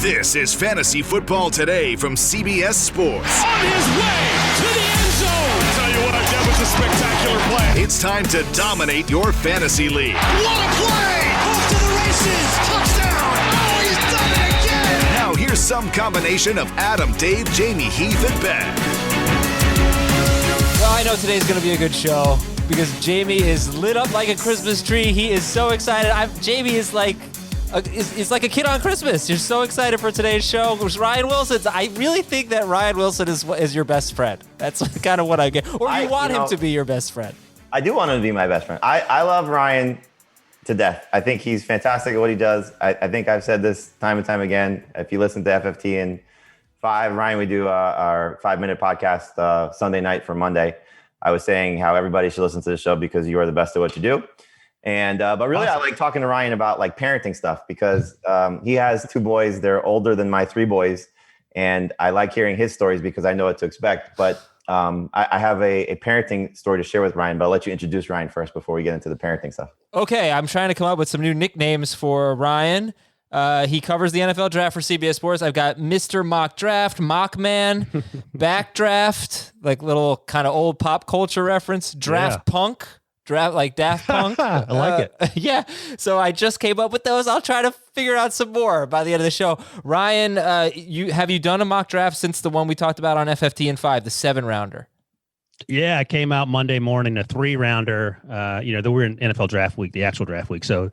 This is Fantasy Football Today from CBS Sports. On his way to the end zone. I'll tell you what, that was a spectacular play. It's time to dominate your fantasy league. What a play! Off to the races. Touchdown. Oh, he's done it again. Now here's some combination of Adam, Dave, Jamie, Heath, and Ben. Well, I know today's going to be a good show because Jamie is lit up like a Christmas tree. He is so excited. Jamie is like a kid on Christmas. You're so excited for today's show. Ryan Wilson. I really think that Ryan Wilson is your best friend. That's kind of what I get. Or you want him to be your best friend. I do want him to be my best friend. I love Ryan to death. I think he's fantastic at what he does. I think I've said this time and time again. If you listen to FFT and 5, Ryan, we do our 5-minute podcast Sunday night for Monday. I was saying how everybody should listen to the show because you are the best at what you do. And but really, awesome. I like talking to Ryan about like parenting stuff because he has 2 boys. They're older than my 3 boys, and I like hearing his stories because I know what to expect. But I have a parenting story to share with Ryan. But I'll let you introduce Ryan first before we get into the parenting stuff. Okay, I'm trying to come up with some new nicknames for Ryan. He covers the NFL draft for CBS Sports. I've got Mr. Mock Draft, Mock Man, Backdraft, like little kind of old pop culture reference, Draft Punk. Draft like Daft Punk. I like it. Yeah. So I just came up with those. I'll try to figure out some more by the end of the show. Ryan, have you done a mock draft since the one we talked about on FFT and 5, the 7-rounder? Yeah, I came out Monday morning, a 3-rounder. We're in NFL draft week, the actual draft week. So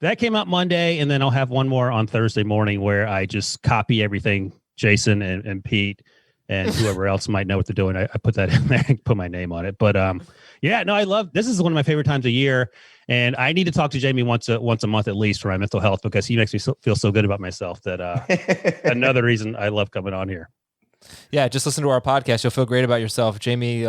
that came out Monday, and then I'll have one more on Thursday morning where I just copy everything Jason and Pete and whoever else might know what they're doing. I put that in there and put my name on it. But I love this. Is one of my favorite times of year, and I need to talk to Jamie once a month at least for my mental health because he makes me feel so good about myself that another reason I love coming on here. Yeah, just listen to our podcast. You'll feel great about yourself. Jamie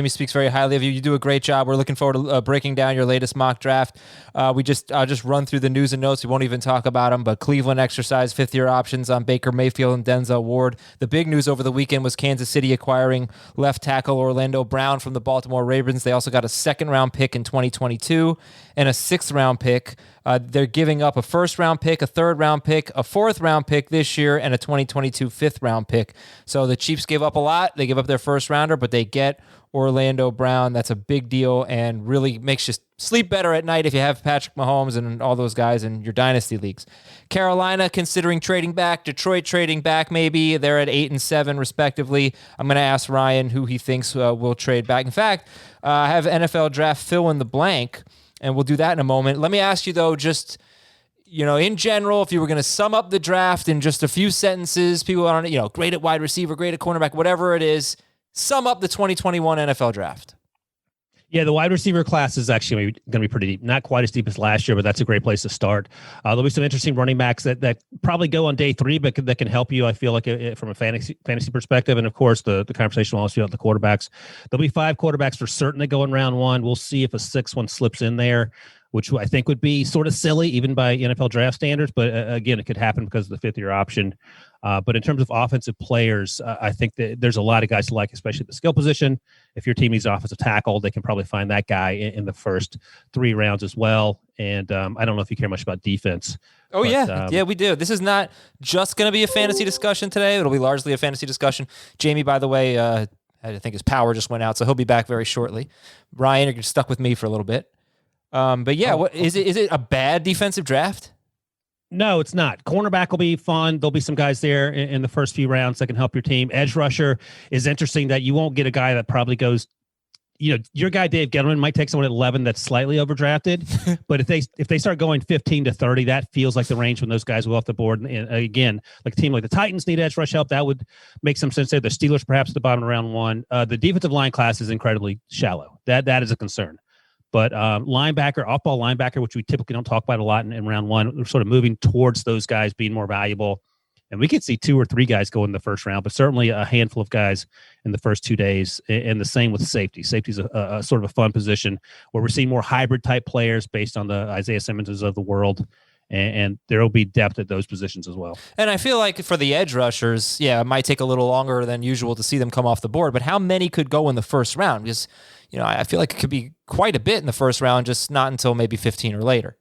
speaks very highly of you. You do a great job. We're looking forward to breaking down your latest mock draft. I'll just run through the news and notes. We won't even talk about them, but Cleveland exercised 5th-year options on Baker Mayfield and Denzel Ward. The big news over the weekend was Kansas City acquiring left tackle Orlando Brown from the Baltimore Ravens. They also got a 2nd-round pick in 2022 and a 6th-round pick. They're giving up a 1st-round pick, a 3rd-round pick, a 4th-round pick this year, and a 2022 5th-round pick. So the Chiefs gave up a lot. They give up their 1st-rounder, but they get Orlando Brown. That's a big deal and really makes you sleep better at night if you have Patrick Mahomes and all those guys in your dynasty leagues. Carolina considering trading back. Detroit trading back maybe. They're at 8 and 7 respectively. I'm going to ask Ryan who he thinks will trade back. In fact, I have NFL draft fill in the blank, and we'll do that in a moment. Let me ask you, though, just, in general, if you were going to sum up the draft in just a few sentences, people aren't, great at wide receiver, great at cornerback, whatever it is, sum up the 2021 NFL draft. Yeah, the wide receiver class is actually going to be pretty deep. Not quite as deep as last year, but that's a great place to start. There'll be some interesting running backs that probably go on day 3, but that can help you, I feel like, from a fantasy perspective. And, of course, the conversation will always be about the quarterbacks. There'll be 5 quarterbacks for certain that go in round 1. We'll see if a 6th one slips in there, which I think would be sort of silly, even by NFL draft standards. But, again, it could happen because of the 5th-year option. But in terms of offensive players, I think that there's a lot of guys to like, especially at the skill position. If your team needs an offensive tackle, they can probably find that guy in the first 3 rounds as well. And I don't know if you care much about defense. Oh, but, yeah, we do. This is not just going to be a fantasy discussion today. It'll be largely a fantasy discussion. Jamie, by the way, I think his power just went out, so he'll be back very shortly. Ryan, you're stuck with me for a little bit. But yeah, is it a bad defensive draft? No, it's not. Cornerback will be fun. There'll be some guys there in the first few rounds that can help your team. Edge rusher is interesting that you won't get a guy that probably goes, your guy Dave Gettleman might take someone at 11 that's slightly overdrafted. But if they start going 15 to 30, that feels like the range when those guys go off the board. And again, like a team like the Titans need edge rush help. That would make some sense there. The Steelers perhaps at the bottom of round 1. The defensive line class is incredibly shallow. That is a concern. But linebacker, off-ball linebacker, which we typically don't talk about a lot in round 1, we're sort of moving towards those guys being more valuable. And we could see 2 or 3 guys go in the first round, but certainly a handful of guys in the first 2 days. And the same with safety. Safety is a sort of a fun position where we're seeing more hybrid-type players based on the Isaiah Simmonses of the world. And there will be depth at those positions as well. And I feel like for the edge rushers, it might take a little longer than usual to see them come off the board. But how many could go in the first round? Because, I feel like it could be quite a bit in the first round, just not until maybe 15 or later.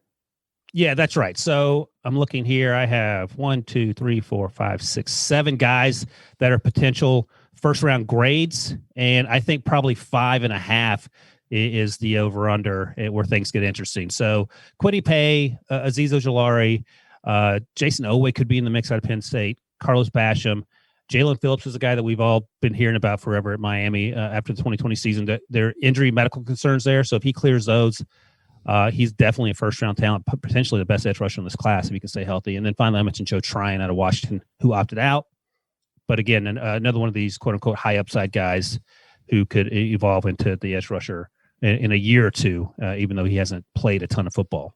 Yeah, that's right. So I'm looking here. I have 1, 2, 3, 4, 5, 6, 7 guys that are potential first round grades. And I think probably 5.5 is the over under where things get interesting. So Kwity Paye, Azeez Ojulari, Jason Oweh could be in the mix out of Penn State, Carlos Basham. Jalen Phillips is a guy that we've all been hearing about forever at Miami after the 2020 season. That there are injury medical concerns there. So if he clears those, he's definitely a first-round talent, potentially the best edge rusher in this class if he can stay healthy. And then finally, I mentioned Joe Tryon out of Washington, who opted out. But again, another one of these quote-unquote high-upside guys who could evolve into the edge rusher in a year or two, even though he hasn't played a ton of football.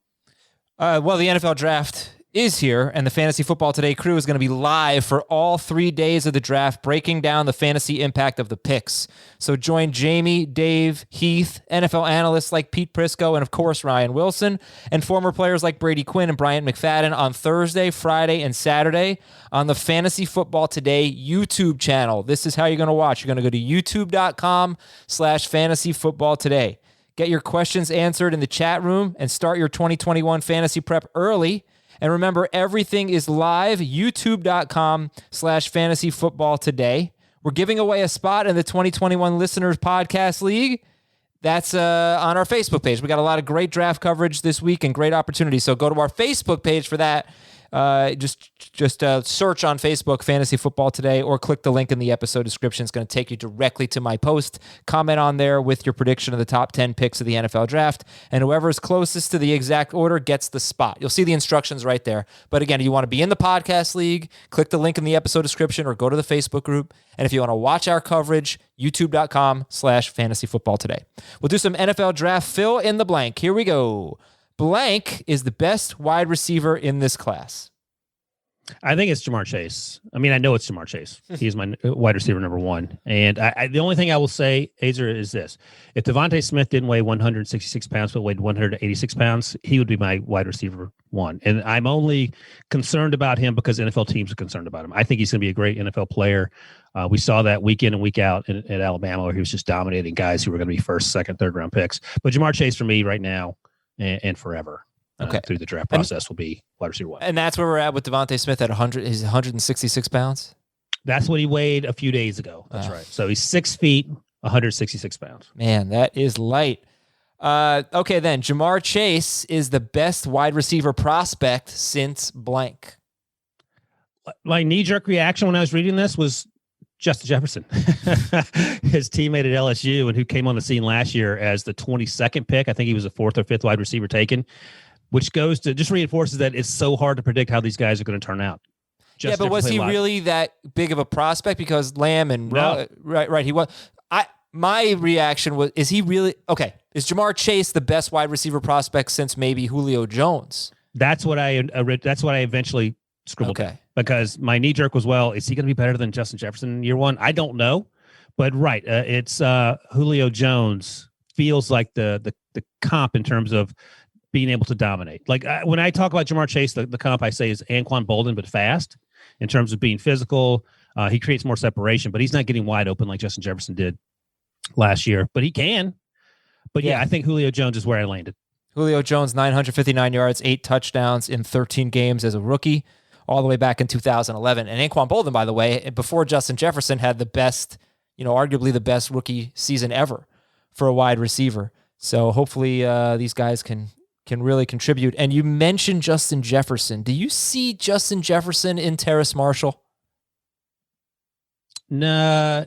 Well, the NFL draft is here, and the Fantasy Football Today crew is going to be live for all 3 days of the draft, breaking down the fantasy impact of the picks. So join Jamie, Dave, Heath, NFL analysts like Pete Prisco, and of course Ryan Wilson, and former players like Brady Quinn and Bryant McFadden on Thursday, Friday, and Saturday on the Fantasy Football Today YouTube channel. This is how you're going to watch. You're going to go to youtube.com/Fantasy Football Today. Get your questions answered in the chat room and start your 2021 fantasy prep early. And remember, everything is live, youtube.com/Fantasy Football Today. We're giving away a spot in the 2021 Listeners Podcast League. That's on our Facebook page. We got a lot of great draft coverage this week and great opportunities. So go to our Facebook page for that. Just search on Facebook Fantasy Football Today or click the link in the episode description. It's going to take you directly to my post. Comment on there with your prediction of the top 10 picks of the NFL draft, and whoever is closest to the exact order gets the spot. You'll see the instructions right there. But again, you want to be in the podcast league, click the link in the episode description or go to the Facebook group. And if you want to watch our coverage, youtube.com/Fantasy Football Today. We'll do some NFL draft fill in the blank. Here we go. Blank is the best wide receiver in this class. I think it's Jamar Chase. I mean, I know it's Jamar Chase. He's my wide receiver number 1. And the only thing I will say, Azer, is this. If Devontae Smith didn't weigh 166 pounds but weighed 186 pounds, he would be my wide receiver 1. And I'm only concerned about him because NFL teams are concerned about him. I think he's going to be a great NFL player. We saw that week in and week out at Alabama where he was just dominating guys who were going to be first, second, third round picks. But Jamar Chase for me right now and forever. Through the draft process will be wide receiver 1. And that's where we're at with Devontae Smith at 100. He's 166 pounds. That's what he weighed a few days ago. That's right. So he's 6 feet, 166 pounds. Man, that is light. Okay, then Jamar Chase is the best wide receiver prospect since blank. My knee-jerk reaction when I was reading this was Justin Jefferson, his teammate at LSU, and who came on the scene last year as the 22nd pick. I think he was the 4th or 5th wide receiver taken, which goes to just reinforces that it's so hard to predict how these guys are going to turn out. Yeah, but was he really that big of a prospect? Because Lamb and right, he was. My reaction was: is he really okay? Is Jamar Chase the best wide receiver prospect since maybe Julio Jones? That's what I eventually scribbled. Okay. Because my knee jerk was, well, is he going to be better than Justin Jefferson in year 1? I don't know, but right, it's Julio Jones feels like the comp in terms of being able to dominate. Like when I talk about Jamar Chase, the comp I say is Anquan Bolden, but fast in terms of being physical. He creates more separation, but he's not getting wide open like Justin Jefferson did last year. But he can. But yeah, I think Julio Jones is where I landed. Julio Jones, 959 yards, 8 touchdowns in 13 games as a rookie, all the way back in 2011. And Anquan Bolden, by the way, before Justin Jefferson, had the best, arguably the best rookie season ever for a wide receiver. So hopefully these guys can really contribute. And you mentioned Justin Jefferson. Do you see Justin Jefferson in Terrace Marshall? No.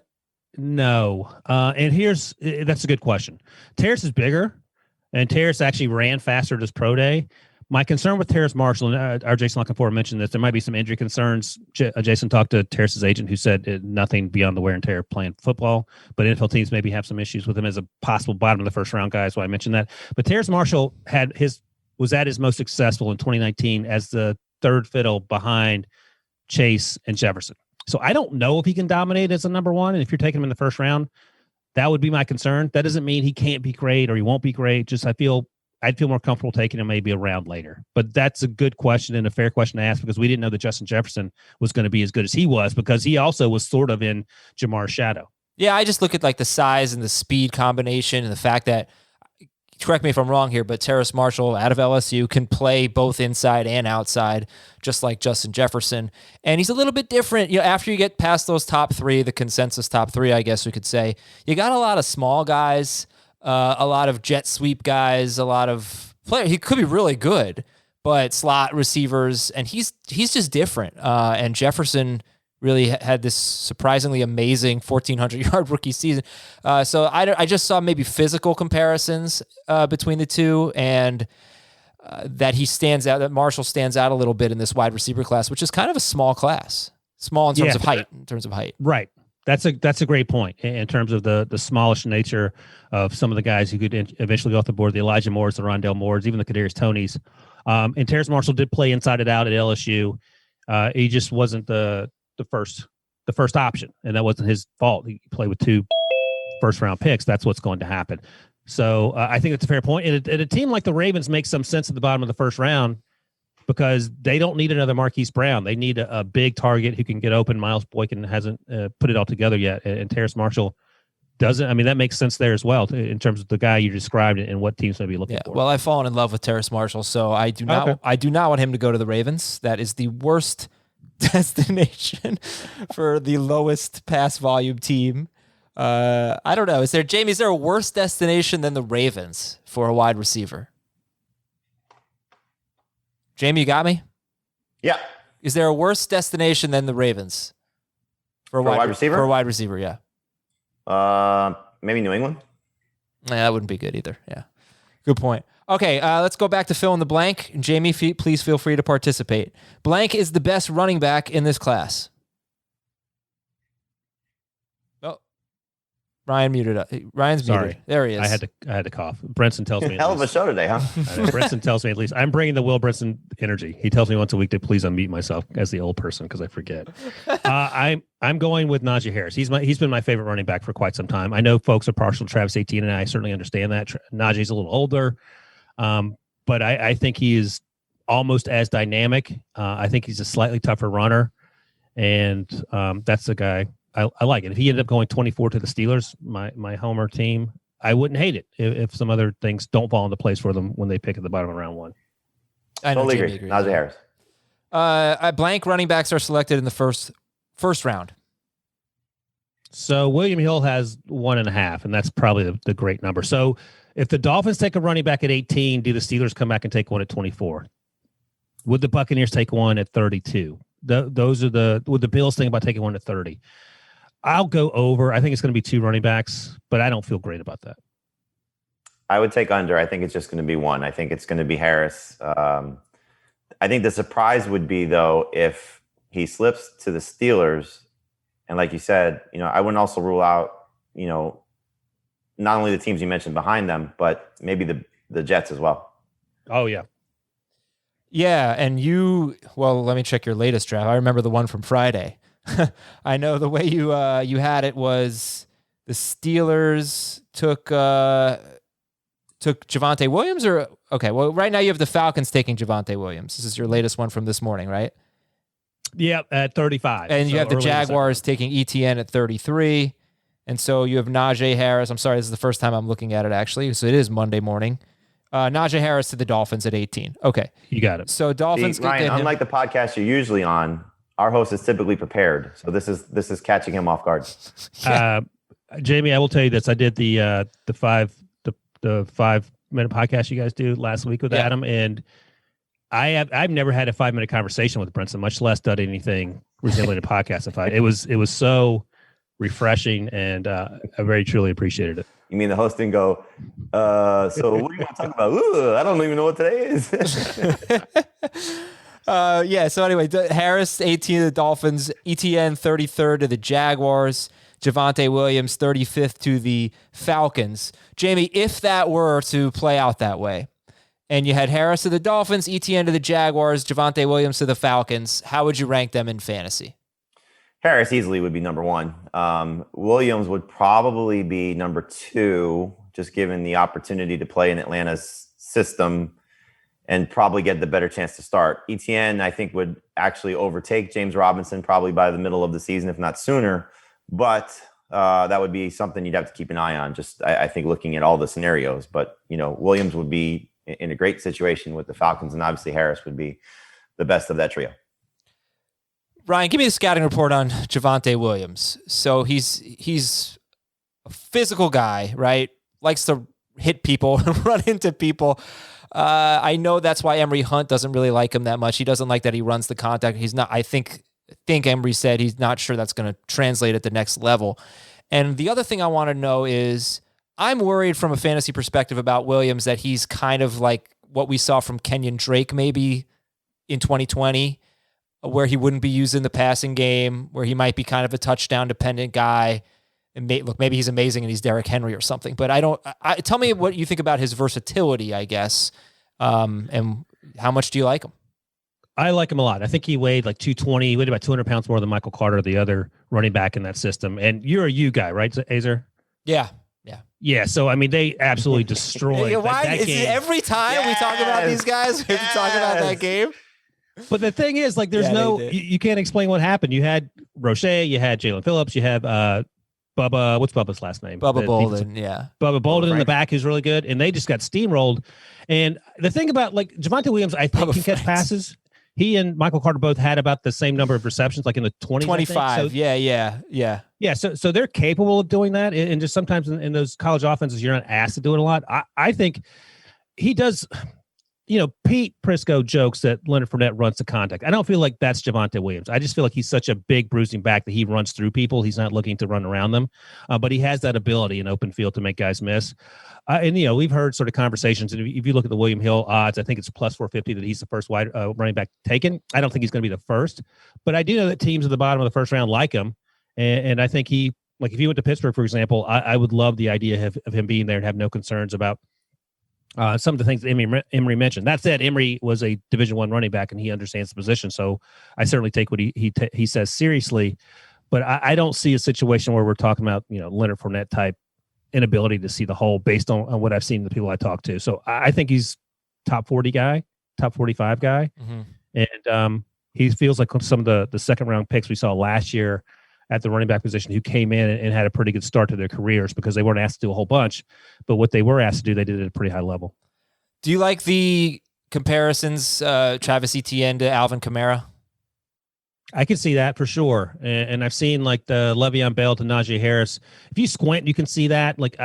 And that's a good question. Terrace is bigger, and Terrace actually ran faster at his pro day. My concern with Terrace Marshall, and our Jason Lockenford mentioned this, there might be some injury concerns. Jason talked to Terrace's agent who said nothing beyond the wear and tear playing football, but NFL teams maybe have some issues with him as a possible bottom of the first round guy, so I mentioned that. But Terrace Marshall was at his most successful in 2019 as the third fiddle behind Chase and Jefferson. So I don't know if he can dominate as a number 1, and if you're taking him in the first round, that would be my concern. That doesn't mean he can't be great or he won't be great. Just I'd feel more comfortable taking him maybe a round later. But that's a good question and a fair question to ask because we didn't know that Justin Jefferson was going to be as good as he was because he also was sort of in Jamar's shadow. Yeah, I just look at like the size and the speed combination and the fact that correct me if I'm wrong here, but Terrace Marshall out of LSU can play both inside and outside, just like Justin Jefferson. And he's a little bit different. After you get past those top three, the consensus top three, I guess we could say, you got a lot of small guys, a lot of jet sweep guys, a lot of players. He could be really good, but slot receivers, and he's just different. And Jefferson really had this surprisingly amazing 1,400-yard rookie season. So I just saw maybe physical comparisons between the two, and that he stands out, that Marshall stands out a little bit in this wide receiver class, which is kind of a small class. Small in terms of height. Right. That's a great point in terms of the smallish nature of some of the guys who could eventually go off the board, the Elijah Moores, the Rondell Moores, even the Kadarius Tonys. And Terrace Marshall did play inside and out at LSU. He just wasn't the first option, and that wasn't his fault. He played with 2 first-round picks. That's what's going to happen. So I think it's a fair point. And a team like the Ravens makes some sense at the bottom of the first round because they don't need another Marquise Brown. They need a big target who can get open. Miles Boykin hasn't put it all together yet, and Terrace Marshall doesn't. I mean, that makes sense there as well in terms of the guy you described and what teams may be looking for. Well, I've fallen in love with Terrace Marshall, so I do not want him to go to the Ravens. That is the worst destination for the lowest pass volume team. I don't know. Is there a worse destination than the Ravens for a wide receiver? Jamie, you got me? Yeah. Is there a worse destination than the Ravens for a wide receiver? For a wide receiver, yeah. Maybe New England. That wouldn't be good either. Yeah. Good point. Okay, let's go back to fill in the blank. Jamie, please feel free to participate. Blank is the best running back in this class. Oh, Ryan muted up. Ryan's muted. There he is. I had to cough. Brinson tells me. Hell of a show today, huh? Brinson tells me at least. I'm bringing the Will Brinson energy. He tells me once a week to please unmute myself as the old person because I forget. I'm going with Najee Harris. He's been my favorite running back for quite some time. I know folks are partial to Travis Etienne, and I certainly understand that. Najee's a little older. But I think he is almost as dynamic. I think he's a slightly tougher runner, and that's the guy I like it. If he ended up going 24 to the Steelers, my homer team, I wouldn't hate it if some other things don't fall into place for them when they pick at the bottom of round 1. I know totally agree. Najee Harris. Blank running backs are selected in the first round. So William Hill has 1.5, and that's probably the great number. So if the Dolphins take a running back at 18, do the Steelers come back and take one at 24? Would the Buccaneers take one at 32? Would the Bills think about taking one at 30? I'll go over. I think it's going to be 2 running backs, but I don't feel great about that. I would take under. I think it's just going to be 1. I think it's going to be Harris. I think the surprise would be, though, if he slips to the Steelers. And like you said, I wouldn't also rule out, not only the teams you mentioned behind them, but maybe the Jets as well. Oh, yeah. Yeah, and let me check your latest draft. I remember the one from Friday. I know the way you had it was the Steelers took Javonte Williams right now you have the Falcons taking Javonte Williams. This is your latest one from this morning, right? Yeah, at 35. And you have the Jaguars taking ETN at 33. And so you have Najee Harris. I'm sorry, this is the first time I'm looking at it, actually. So it is Monday morning. Najee Harris to the Dolphins at 18. Okay. You got it. So Dolphins. Ryan, unlike the podcast you're usually on, our host is typically prepared. So this is catching him off guard. Jamie, I will tell you this. I did the 5-minute podcast you guys do last week with Adam, and I've never had a 5-minute conversation with Brinson, much less done anything resembling a podcast. It was so refreshing, and I very truly appreciated it. You mean the host didn't go, so what do you want to talk about? Ooh, I don't even know what today is. So anyway, Harris, 18 to the Dolphins, ETN, 33rd to the Jaguars, Javonte Williams, 35th to the Falcons. Jamie, if that were to play out that way, and you had Harris to the Dolphins, ETN to the Jaguars, Javonte Williams to the Falcons, how would you rank them in fantasy? Harris easily would be number 1. Williams would probably be number 2, just given the opportunity to play in Atlanta's system and probably get the better chance to start. ETN, I think, would actually overtake James Robinson probably by the middle of the season, if not sooner. But that would be something you'd have to keep an eye on. Just, I think, looking at all the scenarios. But, Williams would be in a great situation with the Falcons, and obviously Harris would be the best of that trio. Ryan, give me the scouting report on Javonte Williams. So he's a physical guy, right? Likes to hit people, run into people. I know that's why Emory Hunt doesn't really like him that much. He doesn't like that he runs the contact. He's not, I think Emory said he's not sure that's going to translate at the next level. And the other thing I want to know is I'm worried from a fantasy perspective about Williams that he's kind of like what we saw from Kenyon Drake maybe in 2020, where he wouldn't be used in the passing game, where he might be kind of a touchdown dependent guy. And maybe he's amazing and he's Derrick Henry or something, but tell me what you think about his versatility, I guess. And how much do you like him? I like him a lot. I think he weighed like 220, weighed about 200 pounds more than Michael Carter, the other running back in that system. And you're a U guy, right, Azer? Yeah. Yeah, so I mean, they absolutely destroyed that game. Every time we talk about these guys, we talk about that game. But the thing is, like, there's you can't explain what happened. You had Roche, you had Jalen Phillips, you have Bubba. What's Bubba's last name? Bubba Bolden. Yeah, Bubba Bolden in the back, who's really good, and they just got steamrolled. And the thing about like Javonte Williams, I think can catch passes. He and Michael Carter both had about the same number of receptions, like in the 20s. 25. Yeah. So they're capable of doing that. And just sometimes in those college offenses, you're not asked to do it a lot. I think he does. Pete Prisco jokes that Leonard Fournette runs to contact. I don't feel like that's Javonte Williams. I just feel like he's such a big bruising back that he runs through people. He's not looking to run around them, but he has that ability in open field to make guys miss. And we've heard sort of conversations. And if you look at the William Hill odds, I think it's plus 450 that he's the first wide running back taken. I don't think he's going to be the first, but I do know that teams at the bottom of the first round like him. And I think he, like, if he went to Pittsburgh, for example, I would love the idea of him being there and have no concerns about some of the things that Emory mentioned. That said, Emory was a Division I running back, and he understands the position. So I certainly take what he says seriously. But I don't see a situation where we're talking about Leonard Fournette type inability to see the whole based on what I've seen the people I talk to. So I think he's top 40 guy, top 45 guy, and he feels like some of the second round picks we saw last year at the running back position who came in and had a pretty good start to their careers because they weren't asked to do a whole bunch, but what they were asked to do, they did at a pretty high level. Do you like the comparisons, Travis Etienne to Alvin Kamara? I can see that for sure. And I've seen like the Le'Veon Bell to Najee Harris. If you squint, you can see that. Like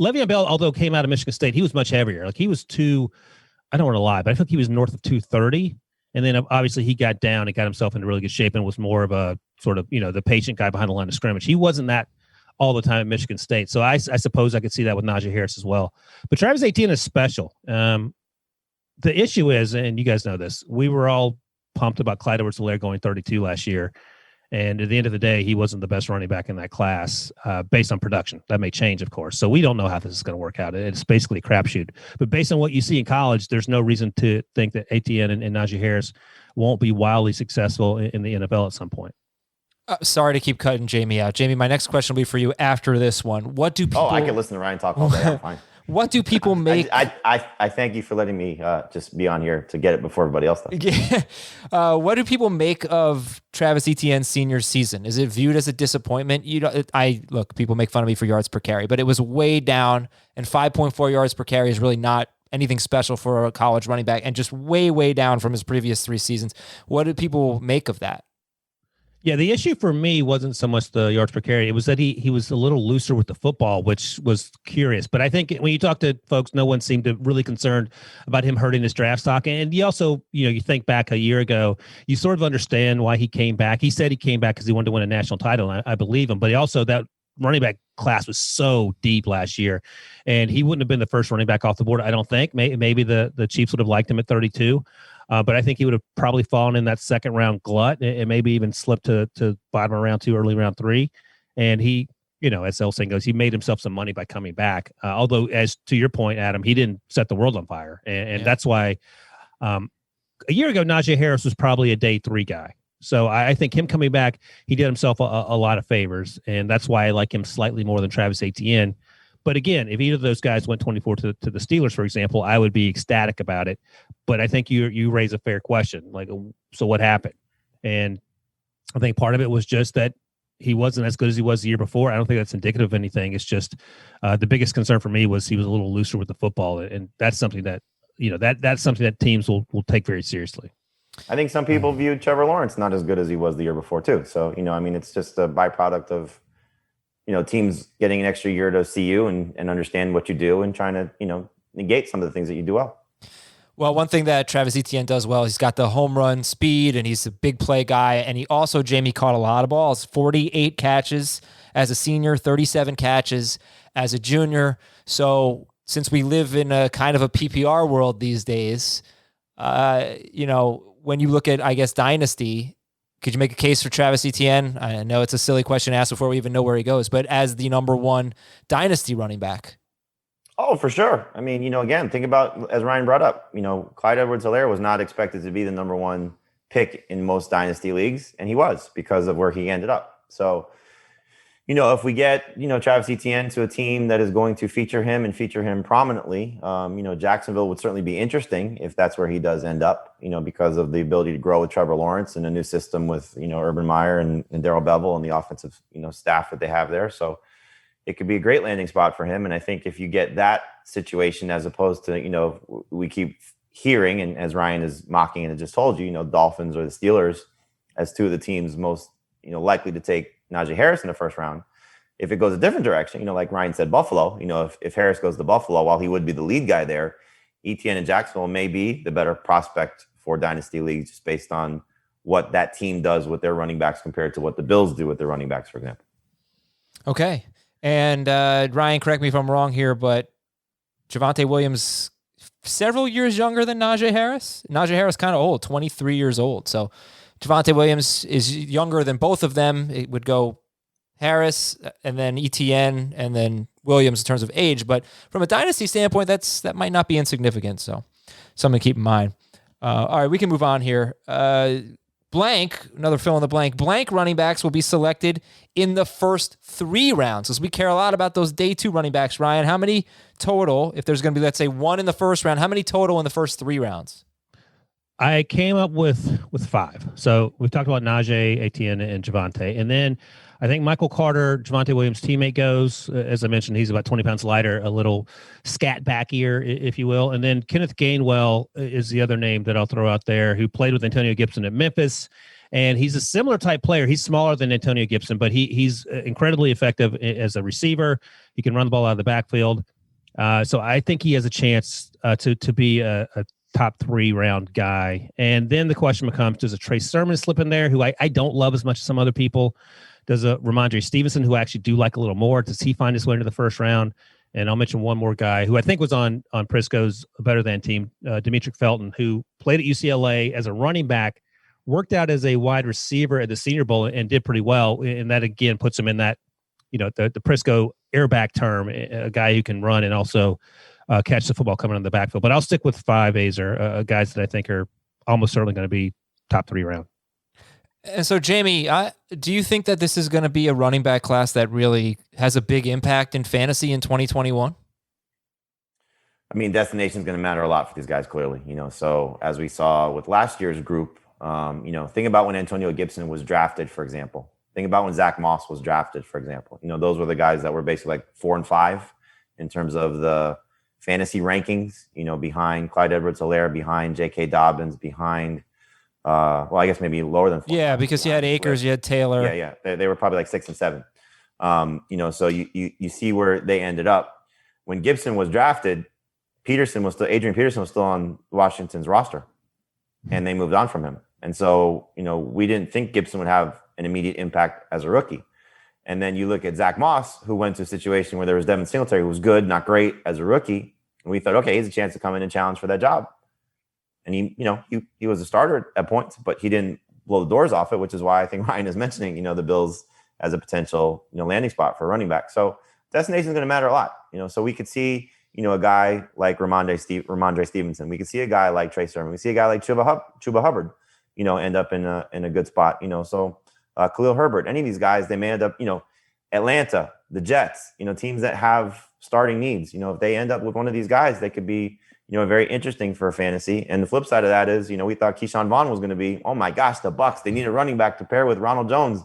Le'Veon Bell, although came out of Michigan State, he was much heavier. Like he was I don't want to lie, but I think he was north of 230. And then obviously he got down and got himself into really good shape and was more of a sort of, the patient guy behind the line of scrimmage. He wasn't that all the time at Michigan State. So I suppose I could see that with Najee Harris as well. But Travis Etienne is special. The issue is, and you guys know this, we were all pumped about Clyde Edwards-Helaire going 32 last year. And at the end of the day, he wasn't the best running back in that class based on production. That may change, of course. So we don't know how this is going to work out. It's basically a crapshoot. But based on what you see in college, there's no reason to think that Etienne and Najee Harris won't be wildly successful in the NFL at some point. Sorry to keep cutting Jamie out. Jamie, my next question will be for you after this one. What do people... I can listen to Ryan talk all day. I'm fine. What do people make? I thank you for letting me just be on here to get it before everybody else does. Yeah. What do people make of Travis Etienne's senior season? Is it viewed as a disappointment? Look, people make fun of me for yards per carry, but it was way down, and 5.4 yards per carry is really not anything special for a college running back, and just way, way down from his previous 3 seasons. What do people make of that? Yeah, the issue for me wasn't so much the yards per carry. It was that he was a little looser with the football, which was curious. But I think when you talk to folks, no one seemed to really concerned about him hurting his draft stock. And you also, you think back a year ago, you sort of understand why he came back. He said he came back because he wanted to win a national title, and I believe him. But he also, that running back class was so deep last year, and he wouldn't have been the first running back off the board, I don't think. Maybe the Chiefs would have liked him at 32. But I think he would have probably fallen in that second round glut and maybe even slipped to bottom of round 2, early round 3. And he, as the old saying goes, he made himself some money by coming back. Although, as to your point, Adam, he didn't set the world on fire. And that's why a year ago, Najee Harris was probably a day 3 guy. So I think him coming back, he did himself a lot of favors. And that's why I like him slightly more than Travis Etienne. But again, if either of those guys went 24 to the Steelers, for example, I would be ecstatic about it. But I think you raise a fair question. Like, so what happened? And I think part of it was just that he wasn't as good as he was the year before. I don't think that's indicative of anything. It's just the biggest concern for me was he was a little looser with the football, and that's something that that's something that teams will take very seriously. I think some people viewed Trevor Lawrence not as good as he was the year before too. So it's just a byproduct of teams getting an extra year to see you and understand what you do and trying to negate some of the things that you do well. Well, one thing that Travis Etienne does well, he's got the home run speed and he's a big play guy. And he also, Jamie, caught a lot of balls, 48 catches as a senior, 37 catches as a junior. So since we live in a kind of a PPR world these days, when you look at, I guess, Dynasty, could you make a case for Travis Etienne? I know it's a silly question to ask before we even know where he goes, but as the number one Dynasty running back. Oh, for sure. I mean, again, think about, as Ryan brought up, Clyde Edwards-Helaire was not expected to be the number one pick in most Dynasty leagues, and he was because of where he ended up. So, if we get, Travis Etienne to a team that is going to feature him prominently, Jacksonville would certainly be interesting if that's where he does end up, because of the ability to grow with Trevor Lawrence and a new system with, Urban Meyer and Darrell Bevell and the offensive, staff that they have there. So it could be a great landing spot for him. And I think if you get that situation, as opposed to, we keep hearing, and as Ryan is mocking and just told you, Dolphins or the Steelers as two of the teams most, likely to take Najee Harris in the first round. If it goes a different direction, like Ryan said, Buffalo, if Harris goes to Buffalo, while he would be the lead guy there, Etienne and Jacksonville may be the better prospect for Dynasty leagues just based on what that team does with their running backs compared to what the Bills do with their running backs, for example. Okay. And Ryan, correct me if I'm wrong here, but Javonte Williams, several years younger than Najee Harris. Najee Harris kind of old, 23 years old. So Javonte Williams is younger than both of them. It would go Harris and then Etienne and then Williams in terms of age. But from a dynasty standpoint, that might not be insignificant. So something to keep in mind. All right, we can move on here. Blank, another fill in the blank. Blank running backs will be selected in the first 3 rounds. Because we care a lot about those day 2 running backs. Ryan, how many total, if there's going to be, let's say, 1 in the first round, how many total in the first 3 rounds? I came up with 5. So we've talked about Najee, Etienne, and Javonte. And then I think Michael Carter, Javonte Williams' teammate, goes. As I mentioned, he's about 20 pounds lighter, a little scat backier, if you will. And then Kenneth Gainwell is the other name that I'll throw out there, who played with Antonio Gibson at Memphis. And he's a similar type player. He's smaller than Antonio Gibson, but he's incredibly effective as a receiver. He can run the ball out of the backfield. So I think he has a chance to be a top 3 round guy. And then the question becomes, does a Trey Sermon slip in there, who I don't love as much as some other people? Does a Ramondre Stevenson, who I actually do like a little more, does he find his way into the first round? And I'll mention one more guy who I think was on Prisco's Better Than team, Demetric Felton, who played at UCLA as a running back, worked out as a wide receiver at the Senior Bowl and did pretty well. And that, again, puts him in that, the Prisco airback term, a guy who can run and also catch the football coming in the backfield. But I'll stick with 5 A's guys that I think are almost certainly going to be top 3 round. And so, Jamie, do you think that this is going to be a running back class that really has a big impact in fantasy in 2021? I mean, destination is going to matter a lot for these guys, clearly. So as we saw with last year's group, think about when Antonio Gibson was drafted, for example. Think about when Zach Moss was drafted, for example. Those were the guys that were basically like 4 and 5 in terms of the fantasy rankings, behind Clyde Edwards-Helaire, behind J.K. Dobbins, behind, I guess maybe lower than 4. Yeah, because you had Akers, you had Taylor. Yeah. They were probably like 6 and 7. So you see where they ended up. When Gibson was drafted, Adrian Peterson was still on Washington's roster, and they moved on from him. And so, we didn't think Gibson would have an immediate impact as a rookie. And then you look at Zach Moss, who went to a situation where there was Devin Singletary, who was good, not great as a rookie. And we thought, okay, he has a chance to come in and challenge for that job. And he was a starter at points, but he didn't blow the doors off it, which is why I think Ryan is mentioning, the Bills as a potential, landing spot for a running back. So destination is going to matter a lot, so we could see, a guy like Ramondre Stevenson. We could see a guy like Trey Sermon. We see a guy like Chuba Hubbard, end up in a good spot, so Khalil Herbert, any of these guys, they may end up, Atlanta, the Jets, teams that have starting needs, if they end up with one of these guys, they could be, very interesting for fantasy. And the flip side of that is, we thought Keyshawn Vaughn was going to be, oh my gosh, the Bucs, they need a running back to pair with Ronald Jones,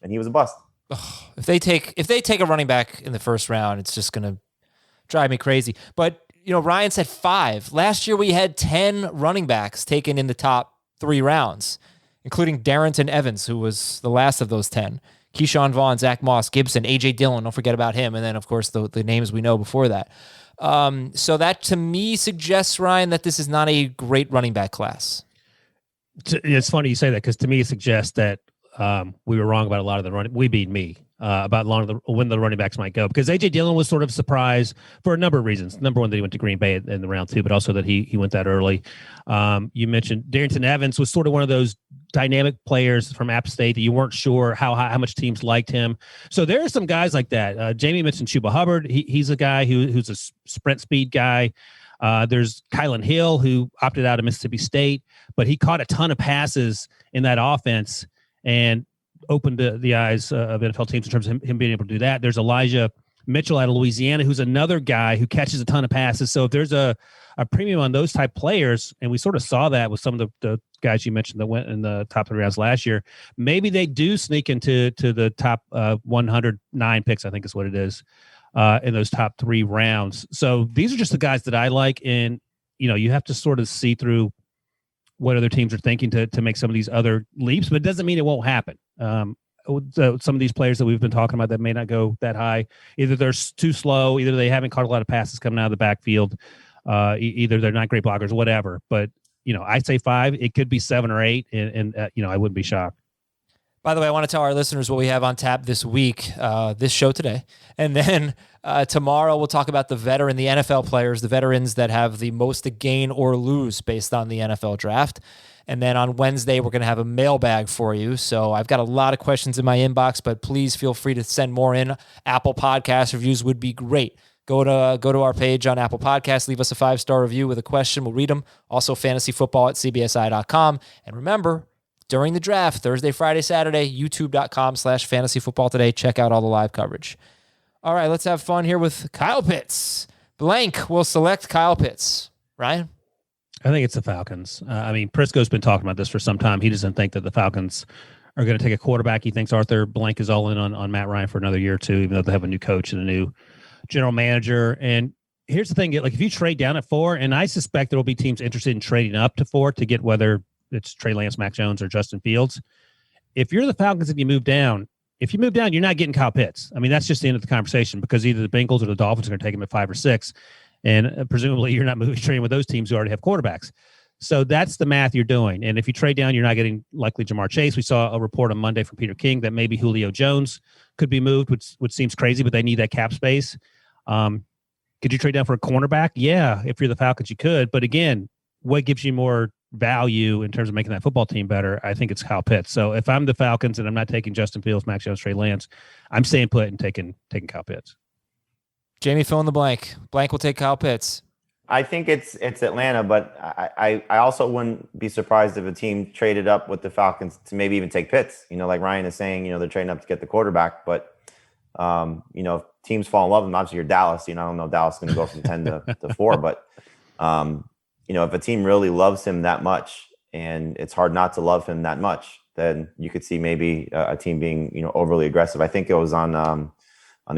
and he was a bust. if they take a running back in the first round, it's just going to drive me crazy. But, Ryan said 5. Last year we had 10 running backs taken in the top 3 rounds, including Darrington Evans, who was the last of those 10. Keyshawn Vaughn, Zach Moss, Gibson, A.J. Dillon, don't forget about him. And then, of course, the names we know before that. So that, to me, suggests, Ryan, that this is not a great running back class. It's funny you say that, because to me it suggests that we were wrong about a lot of the running. We beat me about a lot of when the running backs might go, because A.J. Dillon was sort of surprised for a number of reasons. Number one, that he went to Green Bay in the round 2, but also that he went that early. You mentioned Darrington Evans was sort of one of those dynamic players from App State that you weren't sure how much teams liked him. So there are some guys like that. Jamie mentioned Chuba Hubbard. He's a guy who's a sprint speed guy. There's Kylan Hill, who opted out of Mississippi State, but he caught a ton of passes in that offense and opened the eyes of NFL teams in terms of him being able to do that. There's Elijah Mitchell out of Louisiana, who's another guy who catches a ton of passes. So if there's a premium on those type players, and we sort of saw that with some of the guys you mentioned that went in the top 3 rounds last year, maybe they do sneak into the top 109 picks, I think is what it is, in those top 3 rounds. So these are just the guys that I like. And, you have to sort of see through what other teams are thinking to make some of these other leaps, but it doesn't mean it won't happen. Some of these players that we've been talking about that may not go that high, either they're too slow, either they haven't caught a lot of passes coming out of the backfield, either they're not great blockers, whatever. But, I'd say 5, it could be 7 or 8. And I wouldn't be shocked. By the way, I want to tell our listeners what we have on tap this week, this show today. And then tomorrow we'll talk about the NFL players, the veterans that have the most to gain or lose based on the NFL draft. And then on Wednesday, we're going to have a mailbag for you. So I've got a lot of questions in my inbox, but please feel free to send more in. Apple Podcast reviews would be great. Go to our page on Apple Podcasts, leave us a 5-star review with a question. We'll read them. Also, fantasyfootball@cbsi.com. And remember, during the draft, Thursday, Friday, Saturday, youtube.com/fantasyfootball today. Check out all the live coverage. All right, let's have fun here with Kyle Pitts. Blank will select Kyle Pitts. Ryan? I think it's the Falcons. Prisco's been talking about this for some time. He doesn't think that the Falcons are going to take a quarterback. He thinks Arthur Blank is all in on Matt Ryan for another year or 2, even though they have a new coach and a new general manager. And here's the thing, if you trade down at 4, and I suspect there will be teams interested in trading up to 4 to get whether it's Trey Lance, Mac Jones, or Justin Fields. If you're the Falcons and you move down, you're not getting Kyle Pitts. That's just the end of the conversation, because either the Bengals or the Dolphins are going to take him at 5 or 6. And presumably you're not trading with those teams who already have quarterbacks. So that's the math you're doing. And if you trade down, you're not getting likely Jamar Chase. We saw a report on Monday from Peter King that maybe Julio Jones could be moved, which seems crazy, but they need that cap space. Could you trade down for a cornerback? Yeah, if you're the Falcons, you could. But again, what gives you more value in terms of making that football team better? I think it's Kyle Pitts. So if I'm the Falcons and I'm not taking Justin Fields, Mac Jones, Trey Lance, I'm staying put and taking Kyle Pitts. Jamie, fill in the blank. Blank will take Kyle Pitts. I think it's Atlanta, but I also wouldn't be surprised if a team traded up with the Falcons to maybe even take Pitts. Like Ryan is saying, they're trading up to get the quarterback, but if teams fall in love with him, obviously you're Dallas. I don't know if Dallas is going to go from 10 to 4, but if a team really loves him that much, and it's hard not to love him that much, then you could see maybe a team being overly aggressive. I think it was on the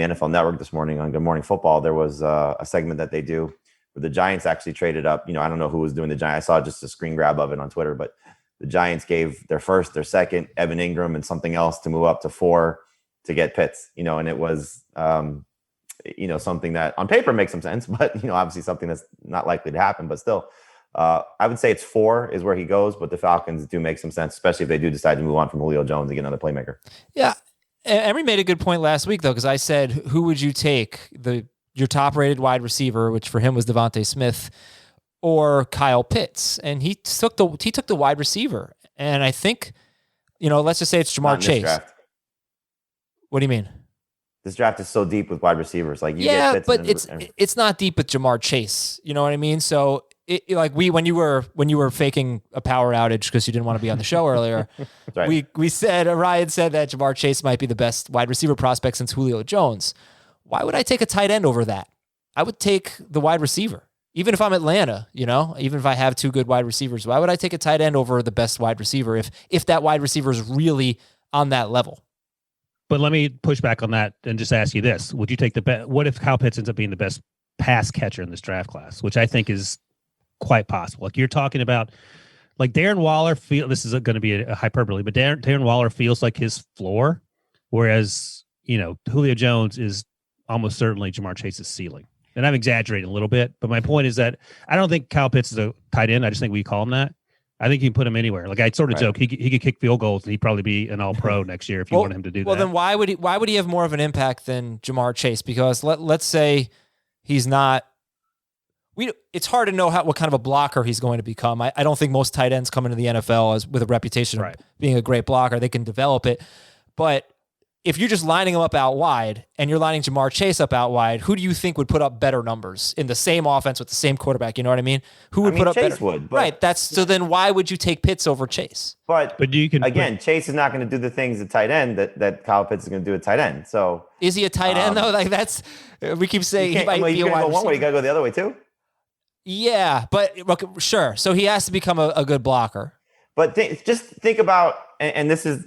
NFL Network this morning on Good Morning Football. There was a segment that they do where the Giants actually traded up. I don't know who was doing the Giants. I saw just a screen grab of it on Twitter, but the Giants gave their first, their second, Evan Ingram, and something else to move up to 4 to get Pitts. And it was something that on paper makes some sense, but obviously something that's not likely to happen. But still, I would say it's 4 is where he goes, but the Falcons do make some sense, especially if they do decide to move on from Julio Jones to get another playmaker. Yeah. Emery made a good point last week, though, because I said, who would you take? Your top-rated wide receiver, which for him was Devontae Smith, or Kyle Pitts? And he took the wide receiver. And I think, let's just say it's Jamar Chase. Draft. What do you mean? This draft is so deep with wide receivers. Like get Pitts, but it's not deep with Jamar Chase. You know what I mean? So when you were faking a power outage because you didn't want to be on the show earlier, right. Ryan said that Jamar Chase might be the best wide receiver prospect since Julio Jones. Why would I take a tight end over that? I would take the wide receiver. Even if I'm Atlanta, even if I have 2 good wide receivers, why would I take a tight end over the best wide receiver if that wide receiver is really on that level? But let me push back on that and just ask you this: would you take the bet? What if Kyle Pitts ends up being the best pass catcher in this draft class, which I think is quite possible? Like you're talking about, like Darren Waller. This is going to be a hyperbole, but Darren Waller feels like his floor, whereas Julio Jones is almost certainly Jamar Chase's ceiling. And I'm exaggerating a little bit, but my point is that I don't think Kyle Pitts is a tight end. I just think we call him that. I think you can put him anywhere. Like I sort of joke, he could kick field goals and he'd probably be an all-pro next year if you want him to do that. Well, then why would he have more of an impact than Jamar Chase? Because let's say he's not. It's hard to know what kind of a blocker he's going to become. I don't think most tight ends come into the NFL with a reputation of being a great blocker. They can develop it, but if you're just lining him up out wide and you're lining Jamar Chase up out wide, who do you think would put up better numbers in the same offense with the same quarterback? You know what I mean? Who would put up Chase better? Would, right. So then why would you take Pitts over Chase? But Chase is not going to do the things at tight end that Kyle Pitts is going to do at tight end. So is he a tight end though? Like we keep saying he might be a wide receiver. One way, you got to go the other way too. Yeah, but sure. So he has to become a good blocker. But just think about, and this is,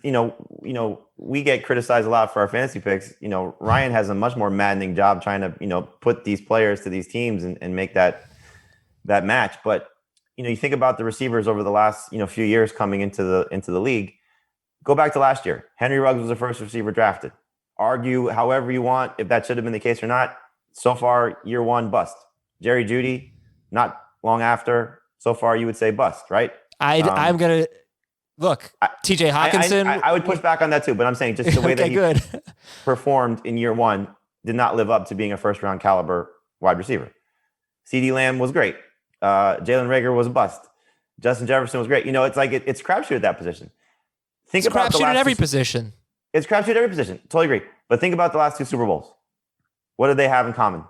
we get criticized a lot for our fantasy picks. Ryan has a much more maddening job trying to, put these players to these teams and make that match. But, you think about the receivers over the last, few years coming into the league. Go back to last year. Henry Ruggs was the first receiver drafted. Argue however you want if that should have been the case or not. So far, year one, bust. Jerry Jeudy, not long after. So far, you would say bust, right? I'm going to look, TJ Hawkinson. I would push back on that too, but I'm saying just the way that he performed in year one did not live up to being a first round caliber wide receiver. CeeDee Lamb was great. Jalen Reagor was a bust. Justin Jefferson was great. It's like it's crapshoot at that position. Think it's about crapshoot at every position. It's crapshoot at every position. Totally agree. But think about the last two Super Bowls. What did they have in common?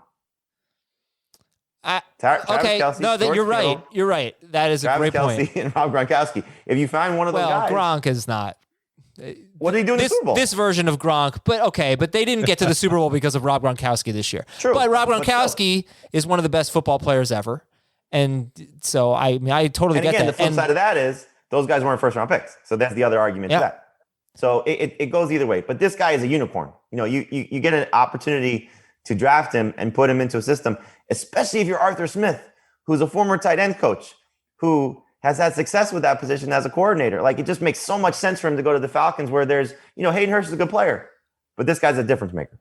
Okay, Kelce, no, then you're right. Kittle, you're right. That is a great Kelce, point. And Rob Gronkowski. If you find one of those guys, Gronk is not. What did he do in the Super Bowl? This version of Gronk, but they didn't get to the Super Bowl because of Rob Gronkowski this year. True, but Rob Gronkowski is one of the best football players ever, and so I totally get that. The flip side of that is those guys weren't first round picks, so that's the other argument to that. So it goes either way. But this guy is a unicorn. You get an opportunity to draft him and put him into a system, especially if you're Arthur Smith, who's a former tight end coach, who has had success with that position as a coordinator. Like, it just makes so much sense for him to go to the Falcons, where there's, Hayden Hurst is a good player, but this guy's a difference maker.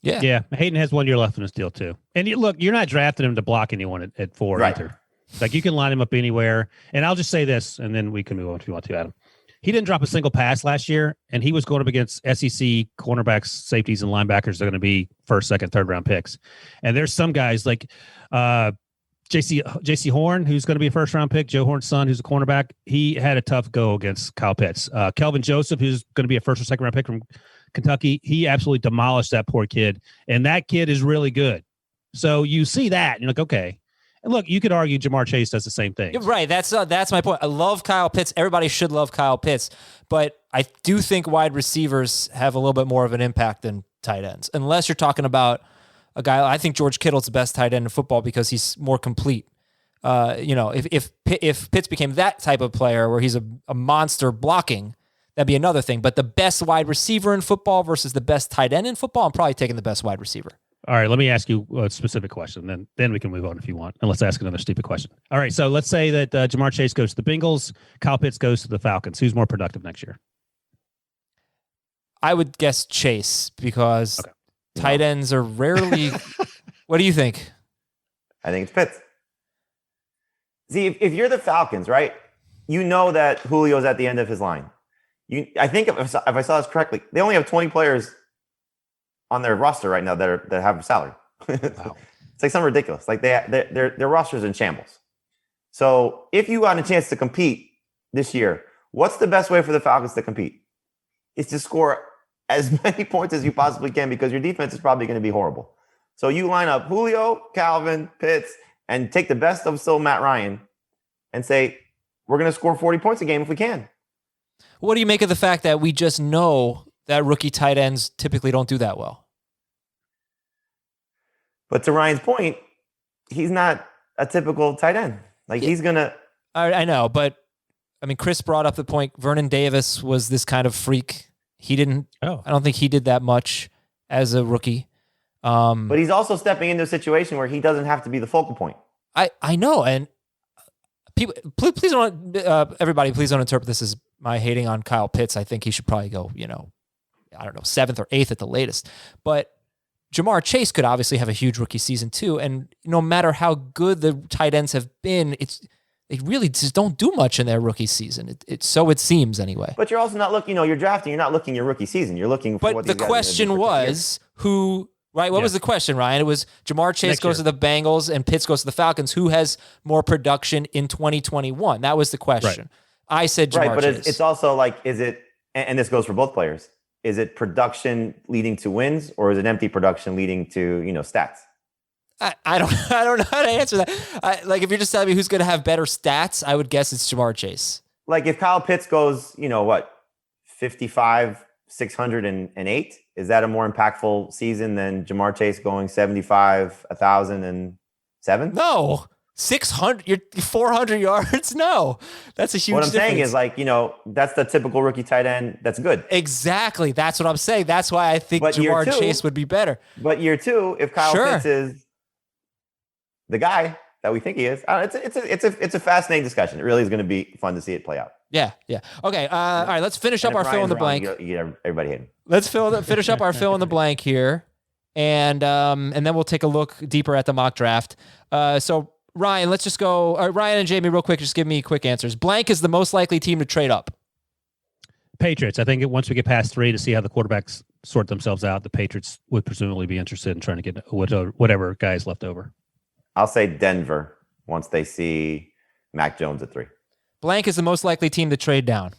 Yeah. Hayden has 1 year left in his deal too. And look, you're not drafting him to block anyone at 4 either. Like, you can line him up anywhere. And I'll just say this, and then we can move on if you want to, Adam. He didn't drop a single pass last year, and he was going up against SEC cornerbacks, safeties, and linebackers that are going to be first, second, third round picks. And there's some guys like JC Horn, who's going to be a first round pick, Joe Horn's son, who's a cornerback. He had a tough go against Kyle Pitts. Kelvin Joseph, who's going to be a first or second round pick from Kentucky, he absolutely demolished that poor kid. And that kid is really good. So you see that, and you're like, okay. And look, you could argue Jamar Chase does the same thing. Right. That's my point. I love Kyle Pitts. Everybody should love Kyle Pitts. But I do think wide receivers have a little bit more of an impact than tight ends. Unless you're talking about a guy, I think George Kittle's the best tight end in football because he's more complete. If Pitts became that type of player where he's a monster blocking, that'd be another thing. But the best wide receiver in football versus the best tight end in football, I'm probably taking the best wide receiver. All right, let me ask you a specific question, then we can move on if you want. And let's ask another stupid question. All right, so let's say that Jamar Chase goes to the Bengals, Kyle Pitts goes to the Falcons. Who's more productive next year? I would guess Chase because tight ends are rarely. What do you think? I think it's Pitts. See, if you're the Falcons, right, you know that Julio's at the end of his line. I think if I saw this correctly, they only have 20 players on their roster right now that have a salary. Wow. It's like something ridiculous. Like their roster's in shambles. So if you want a chance to compete this year, what's the best way for the Falcons to compete? It's to score as many points as you possibly can, because your defense is probably going to be horrible. So you line up Julio, Calvin, Pitts, and take the best of still Matt Ryan and say, we're going to score 40 points a game if we can. What do you make of the fact that we just know that rookie tight ends typically don't do that well? But to Ryan's point, he's not a typical tight end. He's going to... I know, but I mean, Chris brought up the point. Vernon Davis was this kind of freak. He didn't. Oh. I don't think he did that much as a rookie. But he's also stepping into a situation where he doesn't have to be the focal point. I know, and people, please don't. Everybody, please don't interpret this as my hating on Kyle Pitts. I think he should probably go, I don't know, 7th or 8th at the latest. But Jamar Chase could obviously have a huge rookie season too. And no matter how good the tight ends have been, they really just don't do much in their rookie season. So it seems anyway. But you're also not looking, you're drafting, you're not looking your rookie season. You're looking for what the these guys are question gonna do for was who, right? What was the question, Ryan? It was Jamar Chase goes to the Bengals and Pitts goes to the Falcons. Who has more production in 2021? That was the question. Right. I said Jamar Chase. Right, but it's also like, is it, and this goes for both players, is it production leading to wins or is it empty production leading to, stats? I don't know how to answer that. Like if you're just telling me who's going to have better stats, I would guess it's Jamar Chase. Like if Kyle Pitts goes, 55, 608, is that a more impactful season than Jamar Chase going 75, 1,007? No. 600, you're 400 yards? No. That's a huge difference. What I'm saying is that's the typical rookie tight end that's good. Exactly. That's what I'm saying. That's why I think Jamar Chase would be better. But year 2, if Kyle Pitts is the guy that we think he is, it's a fascinating discussion. It really is going to be fun to see it play out. Yeah. Okay. All right. Let's finish up our fill in the blank. You get everybody hating. Let's finish up our fill in the blank here, and then we'll take a look deeper at the mock draft. So Ryan, let's just go. Ryan and Jamie, real quick, just give me quick answers. Blank is the most likely team to trade up. Patriots. I think once we get past 3 to see how the quarterbacks sort themselves out, the Patriots would presumably be interested in trying to get whatever guys left over. I'll say Denver once they see Mac Jones at 3. Blank is the most likely team to trade down.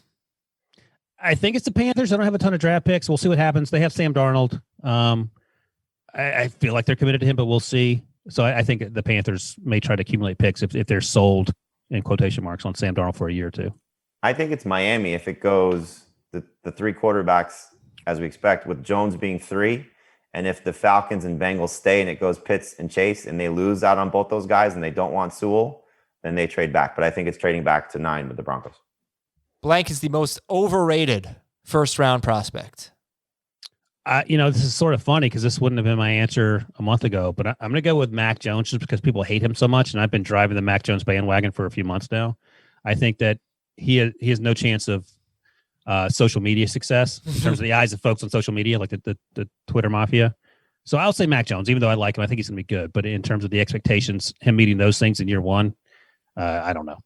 I think it's the Panthers. I don't have a ton of draft picks. We'll see what happens. They have Sam Darnold. I feel like they're committed to him, but we'll see. So I think the Panthers may try to accumulate picks if they're sold, in quotation marks, on Sam Darnold for a year or two. I think it's Miami if it goes the 3 quarterbacks as we expect, with Jones being 3. And if the Falcons and Bengals stay and it goes Pitts and Chase and they lose out on both those guys and they don't want Sewell, then they trade back. But I think it's trading back to 9 with the Broncos. Blank is the most overrated first-round prospect. This is sort of funny because this wouldn't have been my answer a month ago, but I'm going to go with Mac Jones just because people hate him so much, and I've been driving the Mac Jones bandwagon for a few months now. I think that he has no chance of social media success in terms of the eyes of folks on social media, like the Twitter mafia. So I'll say Mac Jones, even though I like him. I think he's going to be good. But in terms of the expectations, him meeting those things in year 1, I don't know.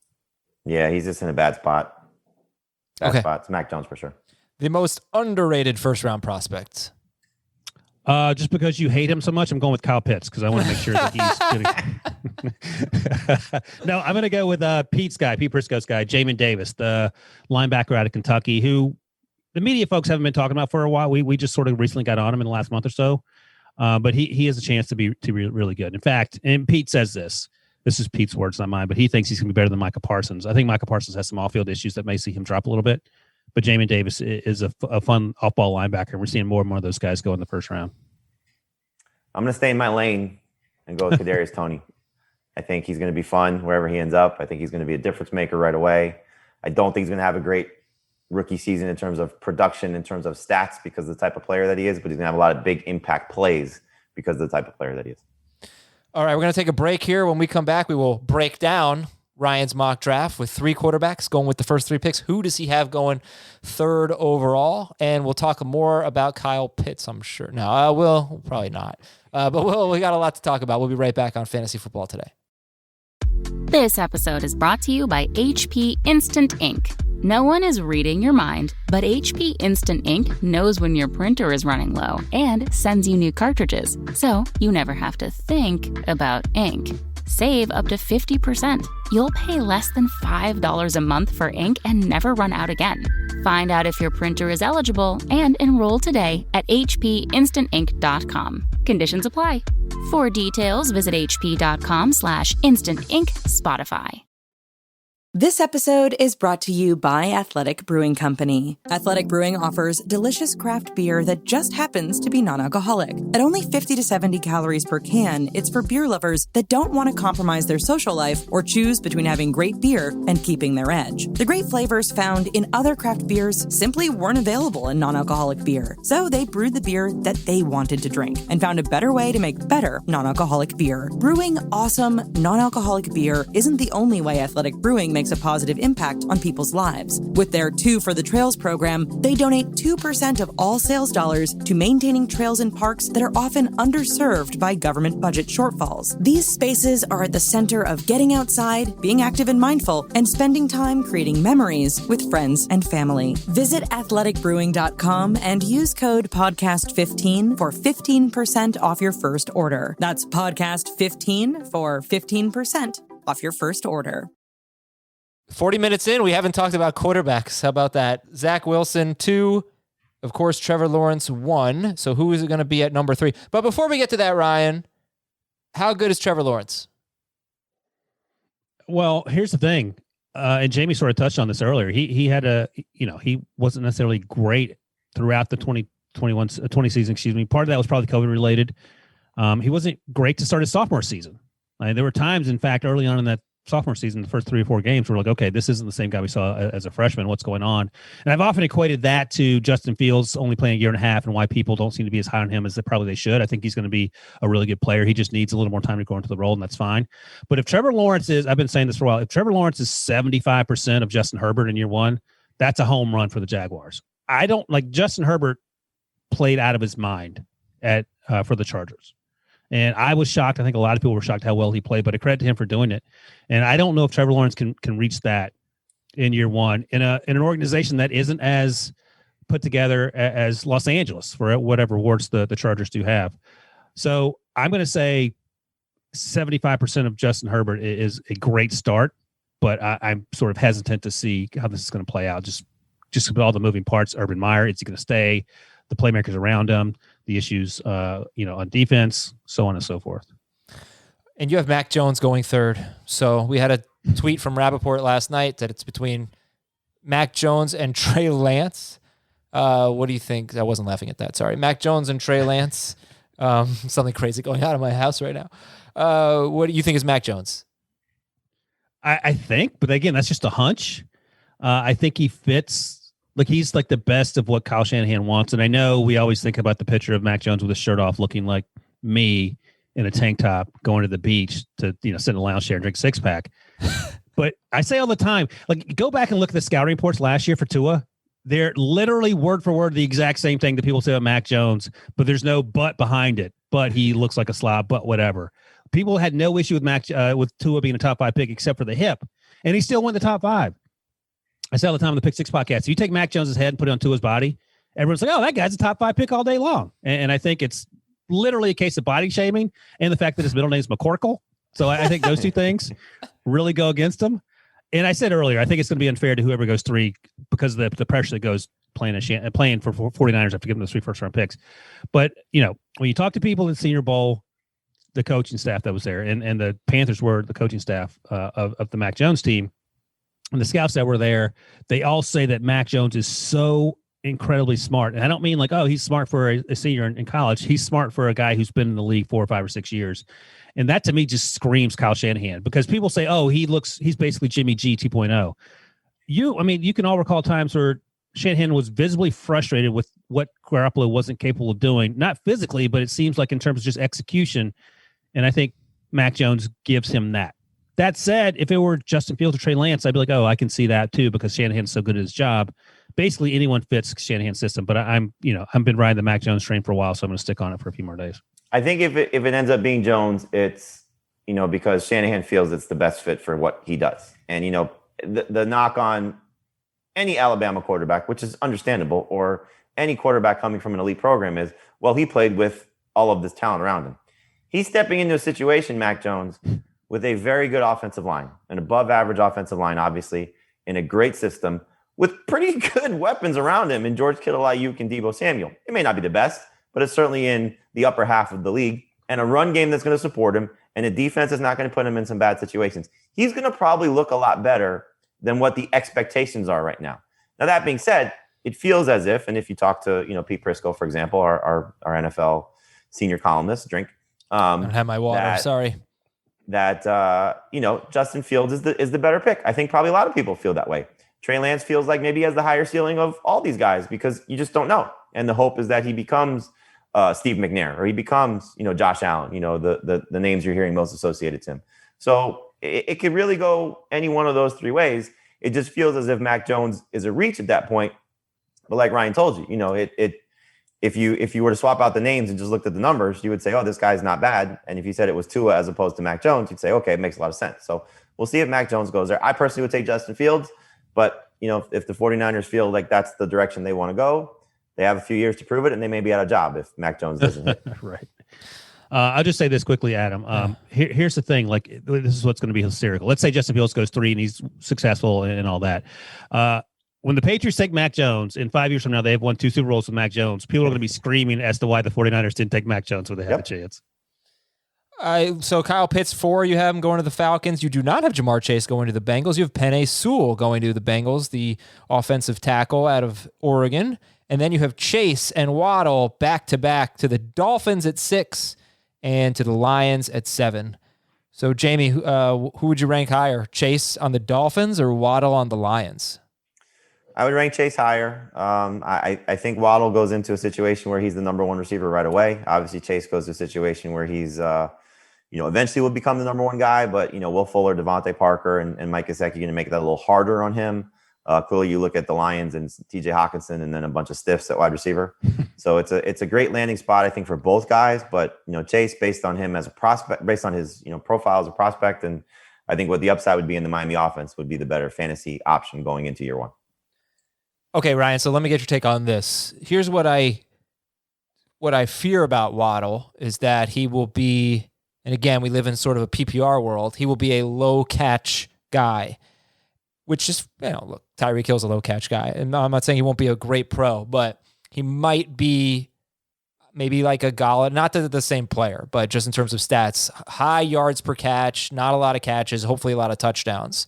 Yeah, he's just in a bad spot. Bad spot. It's Mac Jones for sure. The most underrated first-round prospect. Just because you hate him so much, I'm going with Kyle Pitts because I want to make sure that he's No, I'm going to go with Pete Prisco's guy, Jamin Davis, the linebacker out of Kentucky, who the media folks haven't been talking about for a while. We just sort of recently got on him in the last month or so. But he has a chance to be really good. In fact, and Pete says this is Pete's words, not mine, but he thinks he's going to be better than Micah Parsons. I think Micah Parsons has some off-field issues that may see him drop a little bit. But Jamin Davis is a fun off-ball linebacker. We're seeing more and more of those guys go in the first round. I'm going to stay in my lane and go with Kadarius Toney. I think he's going to be fun wherever he ends up. I think he's going to be a difference maker right away. I don't think he's going to have a great rookie season in terms of production, in terms of stats, because of the type of player that he is, but he's going to have a lot of big impact plays because of the type of player that he is. All right, we're going to take a break here. When we come back, we will break down Ryan's mock draft with 3 quarterbacks going with the first 3 picks. Who does he have going 3rd overall? And we'll talk more about Kyle Pitts, I'm sure. No, we'll probably not. But we got a lot to talk about. We'll be right back on Fantasy Football Today. This episode is brought to you by HP Instant Ink. No one is reading your mind, but HP Instant Ink knows when your printer is running low and sends you new cartridges, so you never have to think about ink. Save up to 50%. You'll pay less than $5 a month for ink and never run out again. Find out if your printer is eligible and enroll today at hpinstantink.com. Conditions apply. For details, visit hp.com/instantink Spotify. This episode is brought to you by Athletic Brewing Company. Athletic Brewing offers delicious craft beer that just happens to be non-alcoholic. At only 50 to 70 calories per can, it's for beer lovers that don't want to compromise their social life or choose between having great beer and keeping their edge. The great flavors found in other craft beers simply weren't available in non-alcoholic beer, so they brewed the beer that they wanted to drink and found a better way to make better non-alcoholic beer. Brewing awesome non-alcoholic beer isn't the only way Athletic Brewing makes a positive impact on people's lives. With their 2 for the Trails program, they donate 2% of all sales dollars to maintaining trails and parks that are often underserved by government budget shortfalls. These spaces are at the center of getting outside, being active and mindful, and spending time creating memories with friends and family. Visit athleticbrewing.com and use code podcast15 for 15% off your first order. That's podcast15 for 15% off your first order. 40 minutes in, we haven't talked about quarterbacks. How about that? Zach Wilson, 2. Of course, Trevor Lawrence, 1. So who is it going to be at number 3? But before we get to that, Ryan, how good is Trevor Lawrence? Well, here's the thing. And Jamie sort of touched on this earlier. He had he wasn't necessarily great throughout the 20 season, excuse me. Part of that was probably COVID related. He wasn't great to start his sophomore season. There were times, in fact, early on in that sophomore season, the first 3 or 4 games, we're like, okay, this isn't the same guy we saw as a freshman. What's going on? And I've often equated that to Justin Fields only playing a year and a half and why people don't seem to be as high on him as they should. I think he's going to be a really good player. He just needs a little more time to grow into the role, and that's fine. But if Trevor Lawrence is, I've been saying this for a while, if Trevor Lawrence is 75% of Justin Herbert in year 1, that's a home run for the Jaguars. I don't like Justin Herbert played out of his mind for the Chargers. And I was shocked. I think a lot of people were shocked how well he played, but I credit to him for doing it. And I don't know if Trevor Lawrence can reach that in year 1 in an organization that isn't as put together as Los Angeles, for whatever warts the Chargers do have. So I'm going to say 75% of Justin Herbert is a great start, but I'm sort of hesitant to see how this is going to play out. Just with all the moving parts. Urban Meyer, is he going to stay? The playmakers around him, the issues, on defense, so on and so forth. And you have Mac Jones going 3rd. So we had a tweet from Rappaport last night that it's between Mac Jones and Trey Lance. What do you think? I wasn't laughing at that. Sorry. Mac Jones and Trey Lance. Something crazy going on in my house right now. What do you think is Mac Jones? I think, but again, that's just a hunch. I think he fits. Like he's like the best of what Kyle Shanahan wants. And I know we always think about the picture of Mac Jones with his shirt off looking like me in a tank top going to the beach to, sit in a lounge chair and drink 6-pack. But I say all the time, like go back and look at the scouting reports last year for Tua. They're literally word for word the exact same thing that people say about Mac Jones, but there's no but behind it. But he looks like a slob, but whatever. People had no issue with Tua being a top 5 pick except for the hip. And he still went the top 5. I say all the time on the Pick 6 podcast, if you take Mac Jones's head and put it on Tua's body, everyone's like, oh, that guy's a top 5 pick all day long. And I think it's literally a case of body shaming and the fact that his middle name is McCorkle. So I think those two things really go against him. And I said earlier, I think it's going to be unfair to whoever goes 3 because of the pressure that goes playing for 49ers after giving those 3 first-round picks. But, when you talk to people in Senior Bowl, the coaching staff that was there, and the Panthers were the coaching staff of the Mac Jones team, and the scouts that were there, they all say that Mac Jones is so incredibly smart. And I don't mean like, oh, he's smart for a senior in college. He's smart for a guy who's been in the league 4 or 5 or 6 years. And that to me just screams Kyle Shanahan because people say, oh, he's basically Jimmy G 2.0. You can all recall times where Shanahan was visibly frustrated with what Garoppolo wasn't capable of doing, not physically, but it seems like in terms of just execution. And I think Mac Jones gives him that. That said, if it were Justin Fields or Trey Lance, I'd be like, oh, I can see that too because Shanahan's so good at his job. Basically, anyone fits Shanahan's system. But I've been riding the Mac Jones train for a while, so I'm going to stick on it for a few more days. I think if it ends up being Jones, it's because Shanahan feels it's the best fit for what he does. And the knock on any Alabama quarterback, which is understandable, or any quarterback coming from an elite program is, well, he played with all of this talent around him. He's stepping into a situation, Mac Jones, with a very good offensive line, an above-average offensive line, obviously, in a great system, with pretty good weapons around him in George Kittle, Ayuk, and Deebo Samuel. It may not be the best, but it's certainly in the upper half of the league, and a run game that's going to support him, and a defense that's not going to put him in some bad situations. He's going to probably look a lot better than what the expectations are right now. Now, that being said, it feels as if, and if you talk to, Pete Prisco, for example, our NFL senior columnist, I don't have my water. Sorry. That Justin Fields is the better pick. I think probably a lot of people feel that way. Trey Lance feels like maybe he has the higher ceiling of all these guys because you just don't know. And the hope is that he becomes Steve McNair or he becomes, Josh Allen, the names you're hearing most associated to him. So it could really go any one of those three ways. It just feels as if Mac Jones is a reach at that point. But like Ryan told you, if you were to swap out the names and just looked at the numbers, you would say, oh, this guy's not bad. And if you said it was Tua as opposed to Mac Jones, you'd say, okay, it makes a lot of sense. So we'll see if Mac Jones goes there. I personally would take Justin Fields, but if the 49ers feel like that's the direction they want to go, they have a few years to prove it, and they may be out of job if Mac Jones doesn't hit. Right. I'll just say this quickly, Adam. Here's the thing. Like, this is what's going to be hysterical. Let's say Justin Fields goes 3 and he's successful and all that. When the Patriots take Mac Jones, in 5 years from now, they have won 2 Super Bowls with Mac Jones. People are going to be screaming as to why the 49ers didn't take Mac Jones when they had a chance. So Kyle Pitts 4, you have him going to the Falcons. You do not have Jamar Chase going to the Bengals. You have Penei Sewell going to the Bengals, the offensive tackle out of Oregon. And then you have Chase and Waddle back-to-back to the Dolphins at 6 and to the Lions at 7. So, Jamie, who would you rank higher, Chase on the Dolphins or Waddle on the Lions? I would rank Chase higher. I think Waddle goes into a situation where he's the number 1 receiver right away. Obviously, Chase goes to a situation where he's, eventually will become the number 1 guy. But, Will Fuller, Devontae Parker, and Mike Gesicki going to make that a little harder on him. Clearly, you look at the Lions and T.J. Hawkinson, and then a bunch of stiffs at wide receiver. So it's a great landing spot, I think, for both guys. But Chase, based on him as a prospect, based on his profile as a prospect, and I think what the upside would be in the Miami offense would be the better fantasy option going into year 1. Okay, Ryan. So let me get your take on this. Here's what I fear about Waddle is that he will be, and again, we live in sort of a PPR world. He will be a low catch guy. Which is, look, Tyreek Hill's a low catch guy. And I'm not saying he won't be a great pro, but he might be maybe like a Gala, not the same player, but just in terms of stats, high yards per catch, not a lot of catches, hopefully a lot of touchdowns.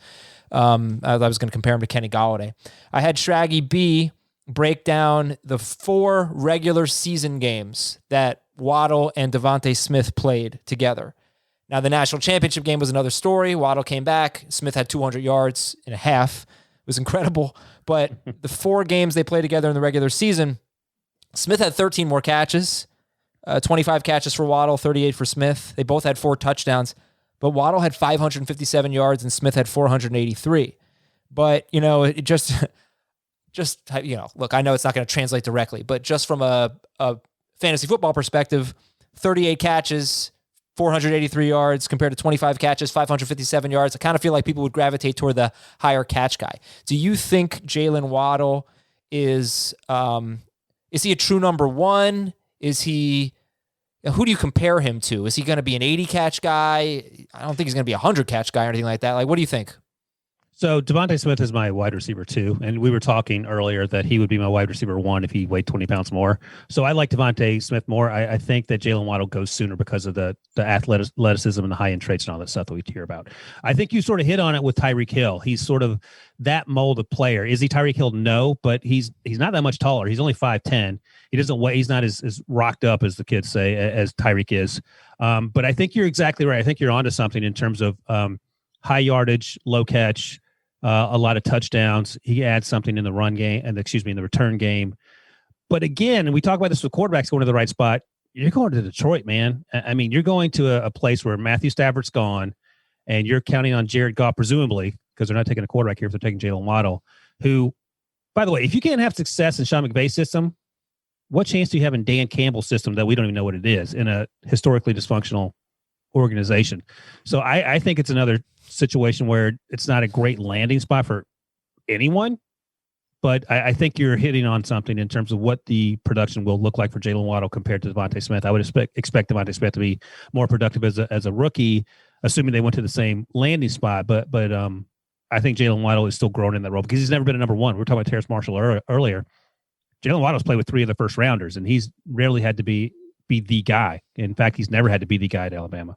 I was going to compare him to Kenny Galladay. I had Shraggy B break down the 4 regular season games that Waddle and Devontae Smith played together. Now, the national championship game was another story. Waddle came back. Smith had 200 yards and a half. It was incredible. But the 4 games they played together in the regular season, Smith had 13 more catches, 25 catches for Waddle, 38 for Smith. They both had 4 touchdowns. But Waddle had 557 yards and Smith had 483. But, it just look, I know it's not going to translate directly, but just from a fantasy football perspective, 38 catches, 483 yards compared to 25 catches, 557 yards. I kind of feel like people would gravitate toward the higher catch guy. Do you think Jalen Waddle is he a true number 1? Is he, who do you compare him to? Is he going to be an 80 catch guy? I don't think he's going to be a 100 catch guy or anything like that. Like, what do you think? So Devontae Smith is my wide receiver 2, and we were talking earlier that he would be my wide receiver 1 if he weighed 20 pounds more. So I like Devontae Smith more. I think that Jalen Waddle goes sooner because of the athleticism and the high-end traits and all that stuff that we hear about. I think you sort of hit on it with Tyreek Hill. He's sort of that mold of player. Is he Tyreek Hill? No, but he's not that much taller. He's only 5'10". He doesn't weigh. He's not as rocked up, as the kids say, as Tyreek is. But I think you're exactly right. I think you're onto something in terms of high yardage, low catch, a lot of touchdowns. He adds something in the run game in the return game. But again, and we talk about this with quarterbacks going to the right spot, you're going to Detroit, man. I mean, you're going to a place where Matthew Stafford's gone and you're counting on Jared Goff, presumably, because they're not taking a quarterback here if they're taking Jalen Waddle, who, by the way, if you can't have success in Sean McVay's system, what chance do you have in Dan Campbell's system that we don't even know what it is in a historically dysfunctional organization? So I think it's another situation where it's not a great landing spot for anyone, but I think you're hitting on something in terms of what the production will look like for Jalen Waddle compared to Devontae Smith. I would expect Devontae Smith to be more productive as a rookie, assuming they went to the same landing spot. But I think Jalen Waddle is still growing in that role because he's never been a number 1. We were talking about Terrace Marshall earlier. Jalen Waddle's played with 3 of the first rounders, and he's rarely had to be the guy. In fact, he's never had to be the guy at Alabama.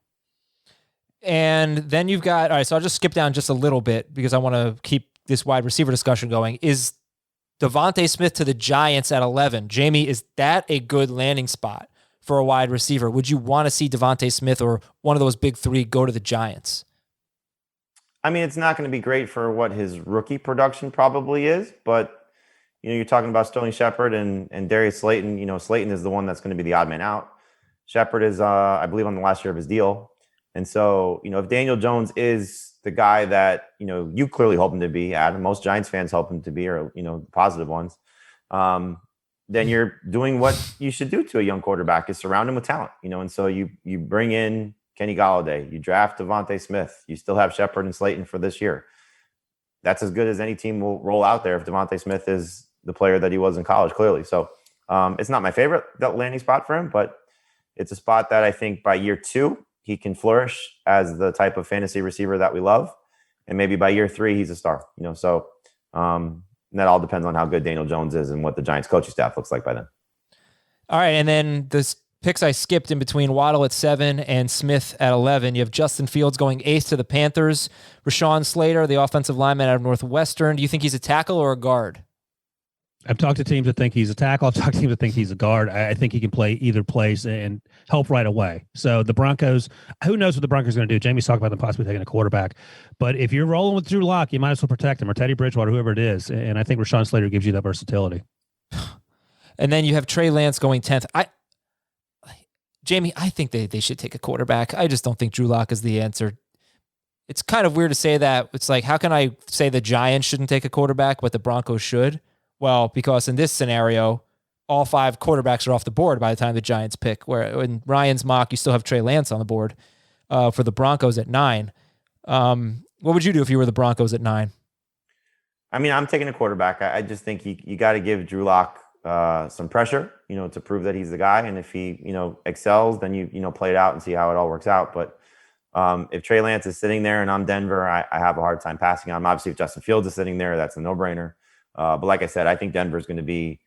And then you've got, all right, so I'll just skip down just a little bit because I want to keep this wide receiver discussion going. Is Devontae Smith to the Giants at 11? Jamie, is that a good landing spot for a wide receiver? Would you want to see Devontae Smith or one of those big three go to the Giants? I mean, it's not going to be great for what his rookie production probably is, but you're talking about Sterling Shepard and Darius Slayton. Slayton is the one that's going to be the odd man out. Shepard is, I believe, on the last year of his deal. And so, if Daniel Jones is the guy that, you clearly hope him to be, Adam, most Giants fans hope him to be, or, the positive ones, then you're doing what you should do to a young quarterback, is surround him with talent, and so you bring in Kenny Golladay, you draft Devontae Smith, you still have Shepard and Slayton for this year. That's as good as any team will roll out there if Devontae Smith is the player that he was in college, clearly. So it's not my favorite landing spot for him, but it's a spot that I think by year 2, he can flourish as the type of fantasy receiver that we love. And maybe by year 3, he's a star, so that all depends on how good Daniel Jones is and what the Giants coaching staff looks like by then. All right. And then the picks I skipped in between Waddle at 7 and Smith at 11. You have Justin Fields going 8th to the Panthers. Rashawn Slater, the offensive lineman out of Northwestern. Do you think he's a tackle or a guard? I've talked to teams that think he's a tackle. I've talked to teams that think he's a guard. I think he can play either place and help right away. So the Broncos, who knows what the Broncos are going to do? Jamie's talked about them possibly taking a quarterback. But if you're rolling with Drew Lock, you might as well protect him, or Teddy Bridgewater, whoever it is. And I think Rashawn Slater gives you that versatility. And then you have Trey Lance going 10th. Jamie, I think they should take a quarterback. I just don't think Drew Lock is the answer. It's kind of weird to say that. It's like, how can I say the Giants shouldn't take a quarterback, but the Broncos should? Well, because in this scenario, all 5 quarterbacks are off the board by the time the Giants pick. Where in Ryan's mock, you still have Trey Lance on the board for the Broncos at 9. What would you do if you were the Broncos at 9? I mean, I'm taking a quarterback. I just think you got to give Drew Lock some pressure, to prove that he's the guy. And if he, excels, then you play it out and see how it all works out. But if Trey Lance is sitting there and I'm Denver, I have a hard time passing on him. Obviously, if Justin Fields is sitting there, that's a no-brainer. But like I said, I think Denver is going to be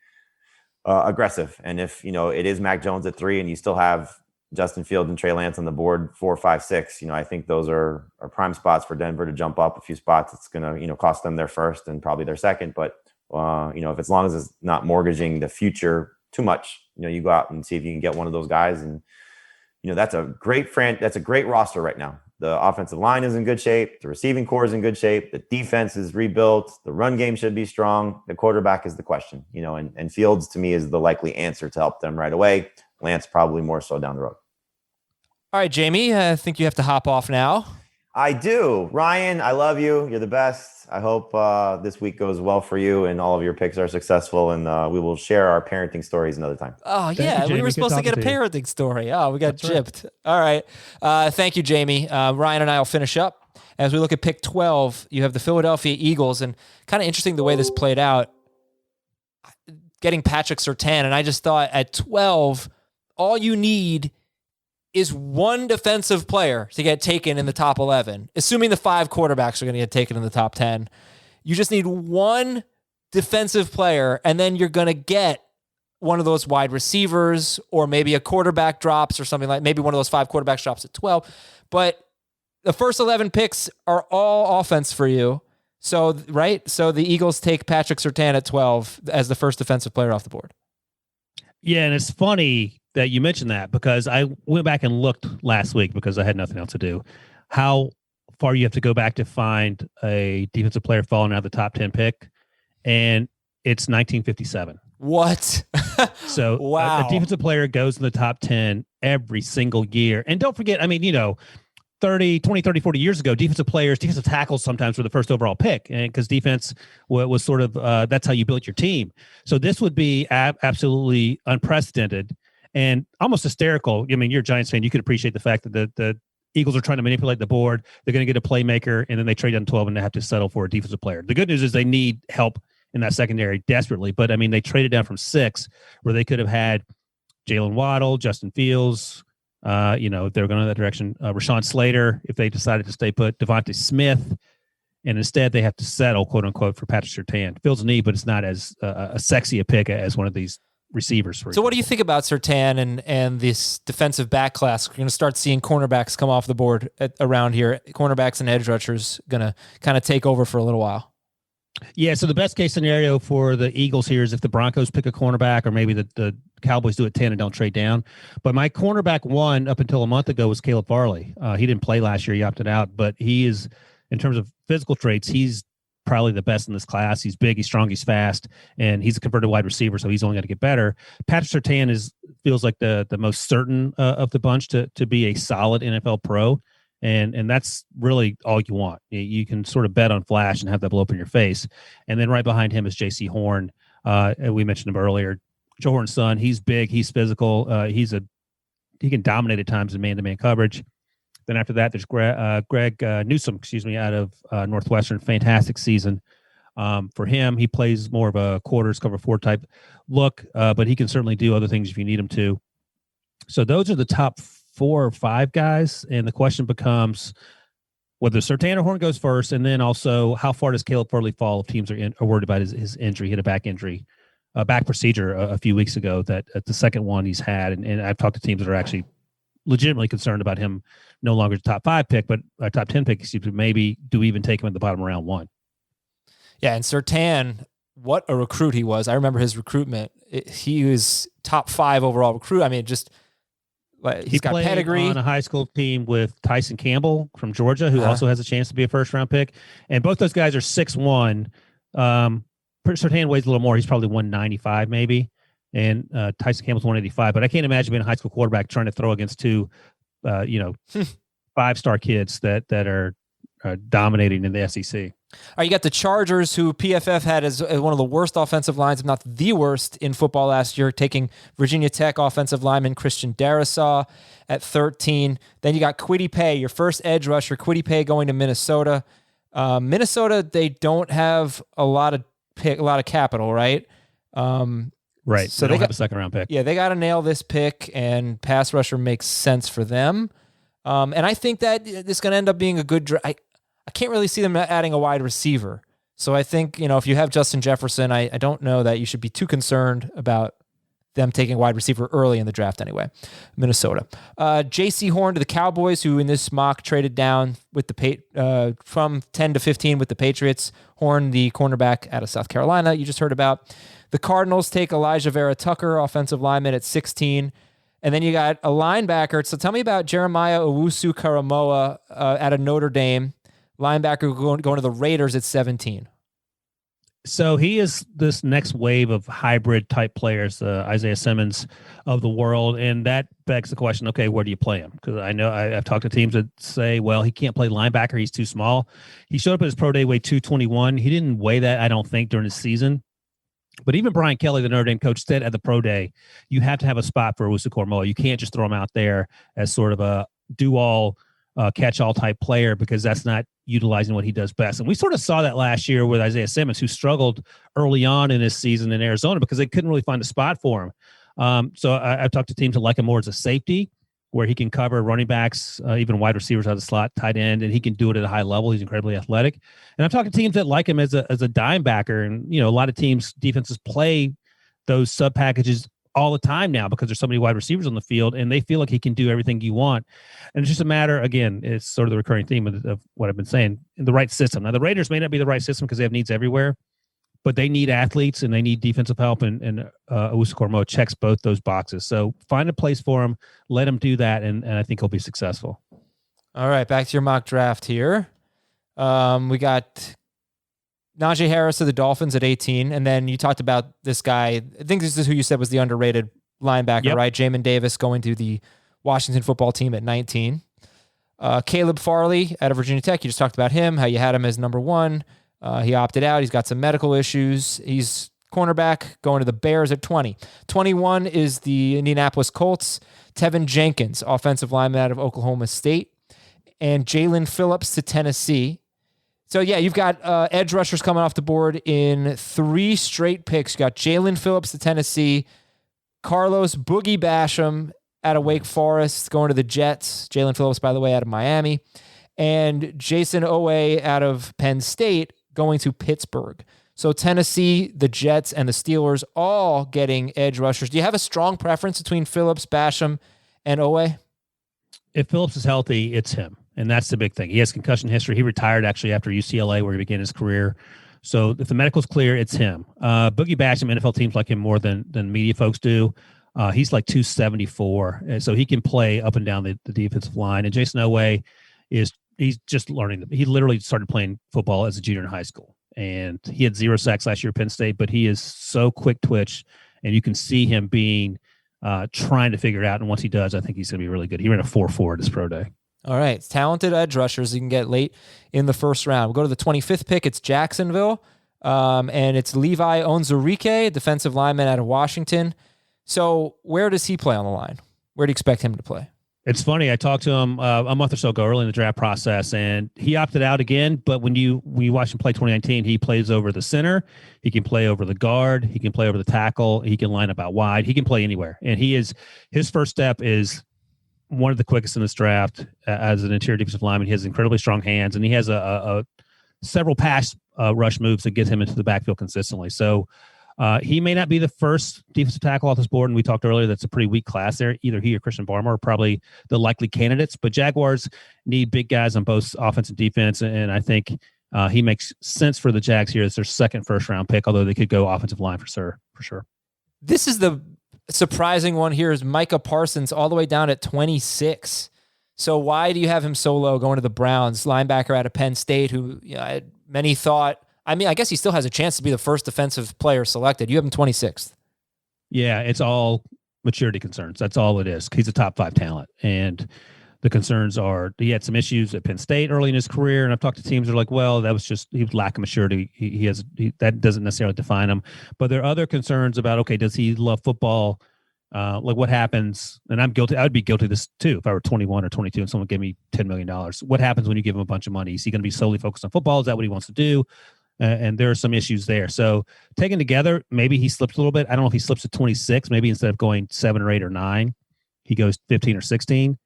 aggressive. And if, it is Mac Jones at 3 and you still have Justin Fields and Trey Lance on the board 4, 5, 6, I think those are prime spots for Denver to jump up a few spots. It's going to, cost them their first and probably their second. But, if as long as it's not mortgaging the future too much, you go out and see if you can get one of those guys. And, that's a great roster right now. The offensive line is in good shape. The receiving core is in good shape. The defense is rebuilt. The run game should be strong. The quarterback is the question, and Fields to me is the likely answer to help them right away. Lance probably more so down the road. All right, Jamie, I think you have to hop off now. I do. Ryan, I love you. You're the best. I hope this week goes well for you and all of your picks are successful, and we will share our parenting stories another time. Oh, yeah. We were supposed to get a parenting story. Oh, we got gypped. Right. All right. Thank you, Jamie. Ryan and I will finish up. As we look at pick 12, you have the Philadelphia Eagles, and kind of interesting the way this played out, getting Patrick Surtain. And I just thought at 12, all you need is one defensive player to get taken in the top 11, assuming the 5 quarterbacks are going to get taken in the top 10. You just need one defensive player, and then you're going to get one of those wide receivers, or maybe a quarterback drops or something, like maybe one of those 5 quarterbacks drops at 12. But the first 11 picks are all offense for you. So, right? So the Eagles take Patrick Surtain at 12 as the first defensive player off the board. Yeah, and it's funny that you mentioned that, because I went back and looked last week because I had nothing else to do, how far you have to go back to find a defensive player falling out of the top 10 pick. And it's 1957. What? So wow. A defensive player goes in the top 10 every single year. And don't forget, I mean, 20, 30, 40 years ago, defensive tackles sometimes were the first overall pick, and because defense was sort of, that's how you built your team. So this would be absolutely unprecedented and almost hysterical. I mean, you're a Giants fan. You could appreciate the fact that the Eagles are trying to manipulate the board. They're going to get a playmaker, and then they trade down 12 and they have to settle for a defensive player. The good news is they need help in that secondary desperately. But, I mean, they traded down from 6 where they could have had Jalen Waddle, Justin Fields, if they were going in that direction, Rashawn Slater, if they decided to stay put, Devontae Smith, and instead they have to settle, quote unquote, for Patrick Surtain. Fields need, but it's not as a sexy a pick as one of these receivers. So what do you think about Surtain and this defensive back class? We're going to start seeing cornerbacks come off the board around here. Cornerbacks and edge rushers going to kind of take over for a little while. Yeah, so the best case scenario for the Eagles here is if the Broncos pick a cornerback, or maybe the Cowboys do it 10 and don't trade down. But my cornerback one up until a month ago was Caleb Farley. He didn't play last year. He opted out, but he is, in terms of physical traits, he's probably the best in this class. He's big, he's strong, he's fast, and he's a converted wide receiver, so he's only got to get better. Patrick Surtain feels like the most certain of the bunch to be a solid NFL pro. And that's really all you want. You can sort of bet on flash and have that blow up in your face. And then right behind him is J.C. Horn. We mentioned him earlier. Joe Horn's son. He's big. He's physical. He can dominate at times in man-to-man coverage. Then after that, there's Greg Newsome, out of Northwestern. Fantastic season for him. He plays more of a quarters cover 4 type look, but he can certainly do other things if you need him to. So those are the top 4 or 5 guys, and the question becomes whether Surtain or Horn goes first, and then also how far does Caleb Farley fall if teams are worried about his injury. He had a back procedure a few weeks ago, that the second one he's had, and I've talked to teams that are actually legitimately concerned about him no longer top 5 pick, but a top 10 pick. Maybe do we even take him at the bottom of round 1? Yeah, and Surtain, what a recruit he was. I remember his recruitment. He was top 5 overall recruit. I mean, he's got pedigree on a high school team with Tyson Campbell from Georgia, who also has a chance to be a first-round pick. And both those guys are 6'1". Surtain weighs a little more. He's probably 195 maybe. And Tyson Campbell's 185. But I can't imagine being a high school quarterback trying to throw against 2, 5-star kids that are dominating in the SEC. All right, you got the Chargers, who PFF had as one of the worst offensive lines, if not the worst, in football last year, taking Virginia Tech offensive lineman Christian Darrisaw at 13. Then you got Kwity Paye, your first edge rusher, Kwity Paye going to Minnesota. Minnesota, they don't have a lot of capital, right? Right. So they have a second-round pick. Yeah, they got to nail this pick, and pass rusher makes sense for them. And I think that this is going to end up being a good draft. I can't really see them adding a wide receiver. So I think, if you have Justin Jefferson, I don't know that you should be too concerned about them taking a wide receiver early in the draft anyway. Minnesota. J.C. Horn to the Cowboys, who in this mock traded down with from 10 to 15 with the Patriots. Horn, the cornerback out of South Carolina, you just heard about. The Cardinals take Elijah Vera Tucker, offensive lineman, at 16. And then you got a linebacker. So tell me about Jeremiah Owusu-Karamoah out of Notre Dame. Linebacker going to the Raiders at 17. So he is this next wave of hybrid type players, Isaiah Simmons of the world. And that begs the question, okay, where do you play him? Because I know I've talked to teams that say, well, he can't play linebacker. He's too small. He showed up at his pro day, weighed 221. He didn't weigh that, I don't think, during the season. But even Brian Kelly, the Notre Dame coach, said at the pro day, you have to have a spot for Owusu-Karamoah. You can't just throw him out there as sort of a do-all, catch-all type player, because that's not utilizing what he does best. And we sort of saw that last year with Isaiah Simmons, who struggled early on in his season in Arizona because they couldn't really find a spot for him. So I've talked to teams that like him more as a safety, where he can cover running backs, even wide receivers out of the slot, tight end, and he can do it at a high level. He's incredibly athletic. And I'm talking to teams that like him as a dime backer. And, a lot of teams, defenses play those sub packages all the time now because there's so many wide receivers on the field, and they feel like he can do everything you want. And it's just a matter, again, it's sort of the recurring theme of what I've been saying, in the right system. Now, the Raiders may not be the right system because they have needs everywhere, but they need athletes and they need defensive help, and Owusu-Karamoah checks both those boxes. So find a place for him, let him do that, and I think he'll be successful. All right, back to your mock draft here. We got Najee Harris of the Dolphins at 18, and then you talked about this guy. I think this is who you said was the underrated linebacker, right? Jamin Davis going to the Washington football team at 19. Caleb Farley out of Virginia Tech. You just talked about him, how you had him as number 1. He opted out. He's got some medical issues. He's cornerback going to the Bears at 20. 21 is the Indianapolis Colts. Tevin Jenkins, offensive lineman out of Oklahoma State. And Jalen Phillips to Tennessee. So, yeah, you've got edge rushers coming off the board in 3 straight picks. You got Jalen Phillips to Tennessee, Carlos Boogie Basham out of Wake Forest going to the Jets. Jalen Phillips, by the way, out of Miami. And Jason Owe out of Penn State going to Pittsburgh. So Tennessee, the Jets, and the Steelers all getting edge rushers. Do you have a strong preference between Phillips, Basham, and Owe? If Phillips is healthy, it's him. And that's the big thing. He has concussion history. He retired actually after UCLA, where he began his career. So if the medical's clear, it's him. Boogie Basham, NFL teams like him more than media folks do. He's like 274, and so he can play up and down the defensive line. And Jason Oweh he's just learning. He literally started playing football as a junior in high school, and he had 0 sacks last year at Penn State. But he is so quick twitch, and you can see him being trying to figure it out. And once he does, I think he's going to be really good. He ran a 4.4 at his pro day. All right, talented edge rushers you can get late in the first round. We'll go to the 25th pick. It's Jacksonville, and it's Levi Onwuzurike, defensive lineman out of Washington. So where does he play on the line? Where do you expect him to play? It's funny. I talked to him a month or so ago, early in the draft process, and he opted out again. But when you watch him play 2019, he plays over the center. He can play over the guard. He can play over the tackle. He can line up out wide. He can play anywhere. And his first step is one of the quickest in this draft as an interior defensive lineman. He has incredibly strong hands, and he has a several pass rush moves that get him into the backfield consistently. So he may not be the first defensive tackle off this board, and we talked earlier that's a pretty weak class there. Either he or Christian Barmore are probably the likely candidates, but Jaguars need big guys on both offense and defense, and I think he makes sense for the Jags here as their second first-round pick, although they could go offensive line for sure. This is the surprising one here is Micah Parsons all the way down at 26. So why do you have him so low going to the Browns, linebacker out of Penn State, who many thought, I mean, I guess he still has a chance to be the first defensive player selected. You have him 26th. Yeah, it's all maturity concerns. That's all it is. He's a top 5 talent. And the concerns are he had some issues at Penn State early in his career. And I've talked to teams that are like, well, that was just he was lack of maturity. That doesn't necessarily define him. But there are other concerns about, okay, does he love football? Like what happens? And I'm guilty. I would be guilty of this too if I were 21 or 22 and someone gave me $10 million. What happens when you give him a bunch of money? Is he going to be solely focused on football? Is that what he wants to do? And there are some issues there. So taken together, maybe he slips a little bit. I don't know if he slips at 26. Maybe instead of going 7 or 8 or 9, he goes 15 or 16.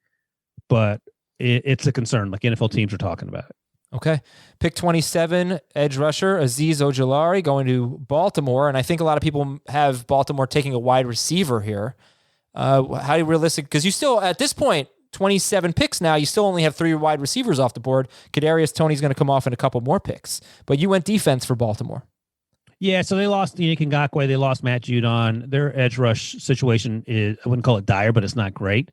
But it's a concern. Like NFL teams are talking about it. Okay. Pick 27, edge rusher, Azeez Ojulari going to Baltimore. And I think a lot of people have Baltimore taking a wide receiver here. How realistic? Because you still, at this point, 27 picks now, you still only have 3 wide receivers off the board. Kadarius Toney's going to come off in a couple more picks. But you went defense for Baltimore. Yeah, so they lost Yannick Ngakoue. They lost Matt Judon. Their edge rush situation is, I wouldn't call it dire, but it's not great.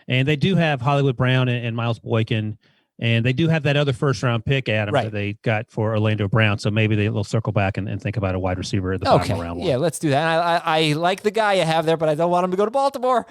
And they do have Hollywood Brown and Miles Boykin. And they do have that other first-round pick, Adam, that they got for Orlando Brown. So maybe they'll circle back and think about a wide receiver at the bottom of round 1. Yeah, let's do that. I like the guy you have there, but I don't want him to go to Baltimore.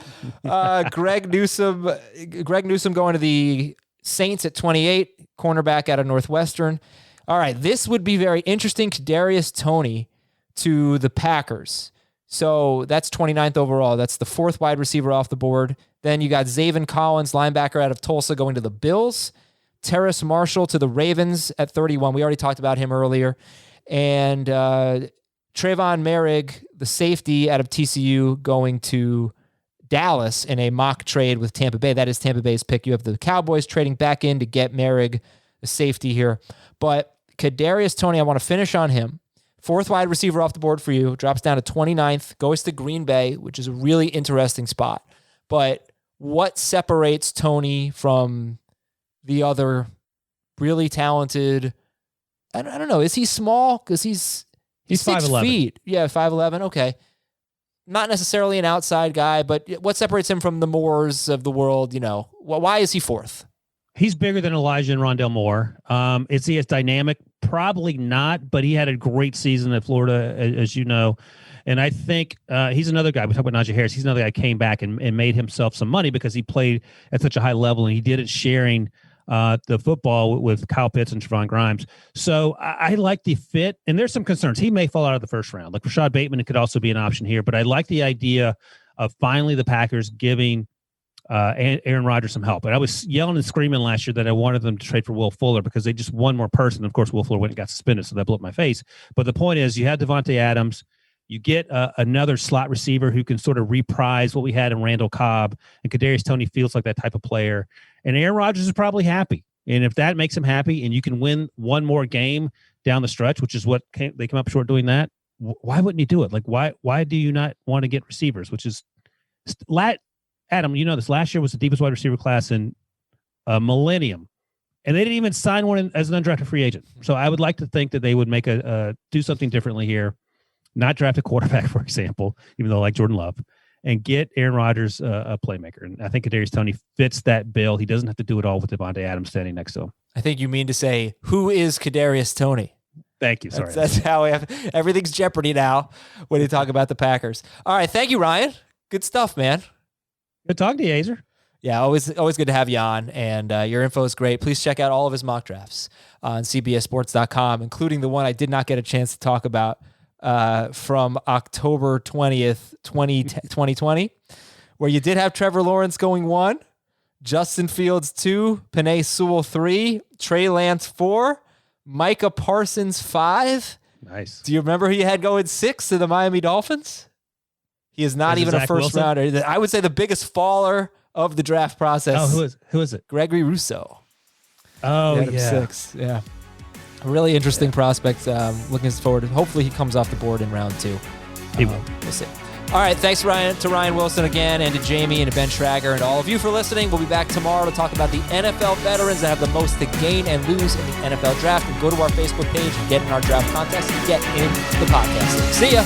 Greg Newsome going to the Saints at 28, cornerback out of Northwestern. All right, this would be very interesting. Kadarius Toney to the Packers. So that's 29th overall. That's the 4th wide receiver off the board. Then you got Zaven Collins, linebacker out of Tulsa, going to the Bills. Terrace Marshall to the Ravens at 31. We already talked about him earlier. And Trayvon Merrick, the safety out of TCU, going to Dallas in a mock trade with Tampa Bay. That is Tampa Bay's pick. You have the Cowboys trading back in to get Merrick, the safety here. But Kadarius Toney, I want to finish on him. 4th wide receiver off the board for you. Drops down to 29th. Goes to Green Bay, which is a really interesting spot. But what separates Toney from the other really talented? I don't know. Is he small? Because he's 6 feet. Yeah, 5'11". Okay. Not necessarily an outside guy, but what separates him from the Moores of the world? Why is he 4th? He's bigger than Elijah and Rondell Moore. Is he as dynamic? Probably not, but he had a great season at Florida, as you know. And I think he's another guy. We talk about Najee Harris. He's another guy who came back and made himself some money because he played at such a high level, and he did it sharing the football with Kyle Pitts and Trevon Grimes. So I like the fit, and there's some concerns. He may fall out of the first round. Like Rashad Bateman could also be an option here, but I like the idea of finally the Packers giving Aaron Rodgers some help. And I was yelling and screaming last year that I wanted them to trade for Will Fuller because they just one more person. Of course, Will Fuller went and got suspended, so that blew up my face. But the point is, you had Devontae Adams. You get another slot receiver who can sort of reprise what we had in Randall Cobb, and Kadarius Toney feels like that type of player. And Aaron Rodgers is probably happy. And if that makes him happy and you can win one more game down the stretch, which is what they come up short doing that, why wouldn't you do it? Like, why do you not want to get receivers, which is Adam, you know this. Last year was the deepest wide receiver class in a millennium. And they didn't even sign one as an undrafted free agent. So I would like to think that they would make do something differently here, not draft a quarterback, for example, even though I like Jordan Love, and get Aaron Rodgers a playmaker. And I think Kadarius Toney fits that bill. He doesn't have to do it all with Devontae Adams standing next to him. I think you mean to say, who is Kadarius Toney? Thank you. Sorry. That's how we have everything's Jeopardy now when you talk about the Packers. All right. Thank you, Ryan. Good stuff, man. Good talking to you, Azer. Yeah, always good to have you on, and your info is great. Please check out all of his mock drafts on cbssports.com, including the one I did not get a chance to talk about from October 20th, 2020, where you did have Trevor Lawrence going 1, Justin Fields 2, Penei Sewell 3, Trey Lance 4, Micah Parsons 5. Nice. Do you remember who you had going 6 to the Miami Dolphins? He is not even a first rounder. I would say the biggest faller of the draft process. Oh, who is it? Gregory Rousseau. Oh, yeah. 6. Yeah. A really interesting prospect. Looking forward. Hopefully he comes off the board in round 2. He will. We'll see. All right. Thanks, to Ryan Wilson again, and to Jamie and to Ben Schrager and all of you for listening. We'll be back tomorrow to talk about the NFL veterans that have the most to gain and lose in the NFL draft. And go to our Facebook page and get in our draft contest and get in the podcast. See ya.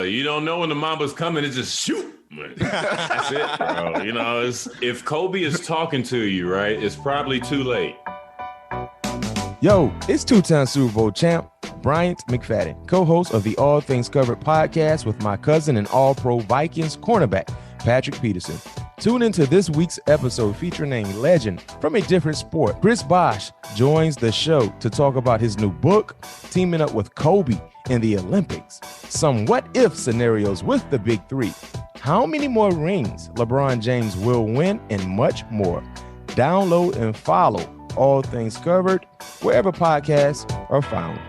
You don't know when the Mamba's coming, it's just shoot. That's it, bro. You know, if Kobe is talking to you, right, it's probably too late. Yo, it's two-time Super Bowl champ, Bryant McFadden, co-host of the All Things Covered podcast with my cousin and All-Pro Vikings cornerback, Patrick Peterson. Tune into this week's episode featuring a legend from a different sport. Chris Bosh joins the show to talk about his new book, teaming up with Kobe in the Olympics, some what-if scenarios with the Big Three, how many more rings LeBron James will win, and much more. Download and follow All Things Covered wherever podcasts are found.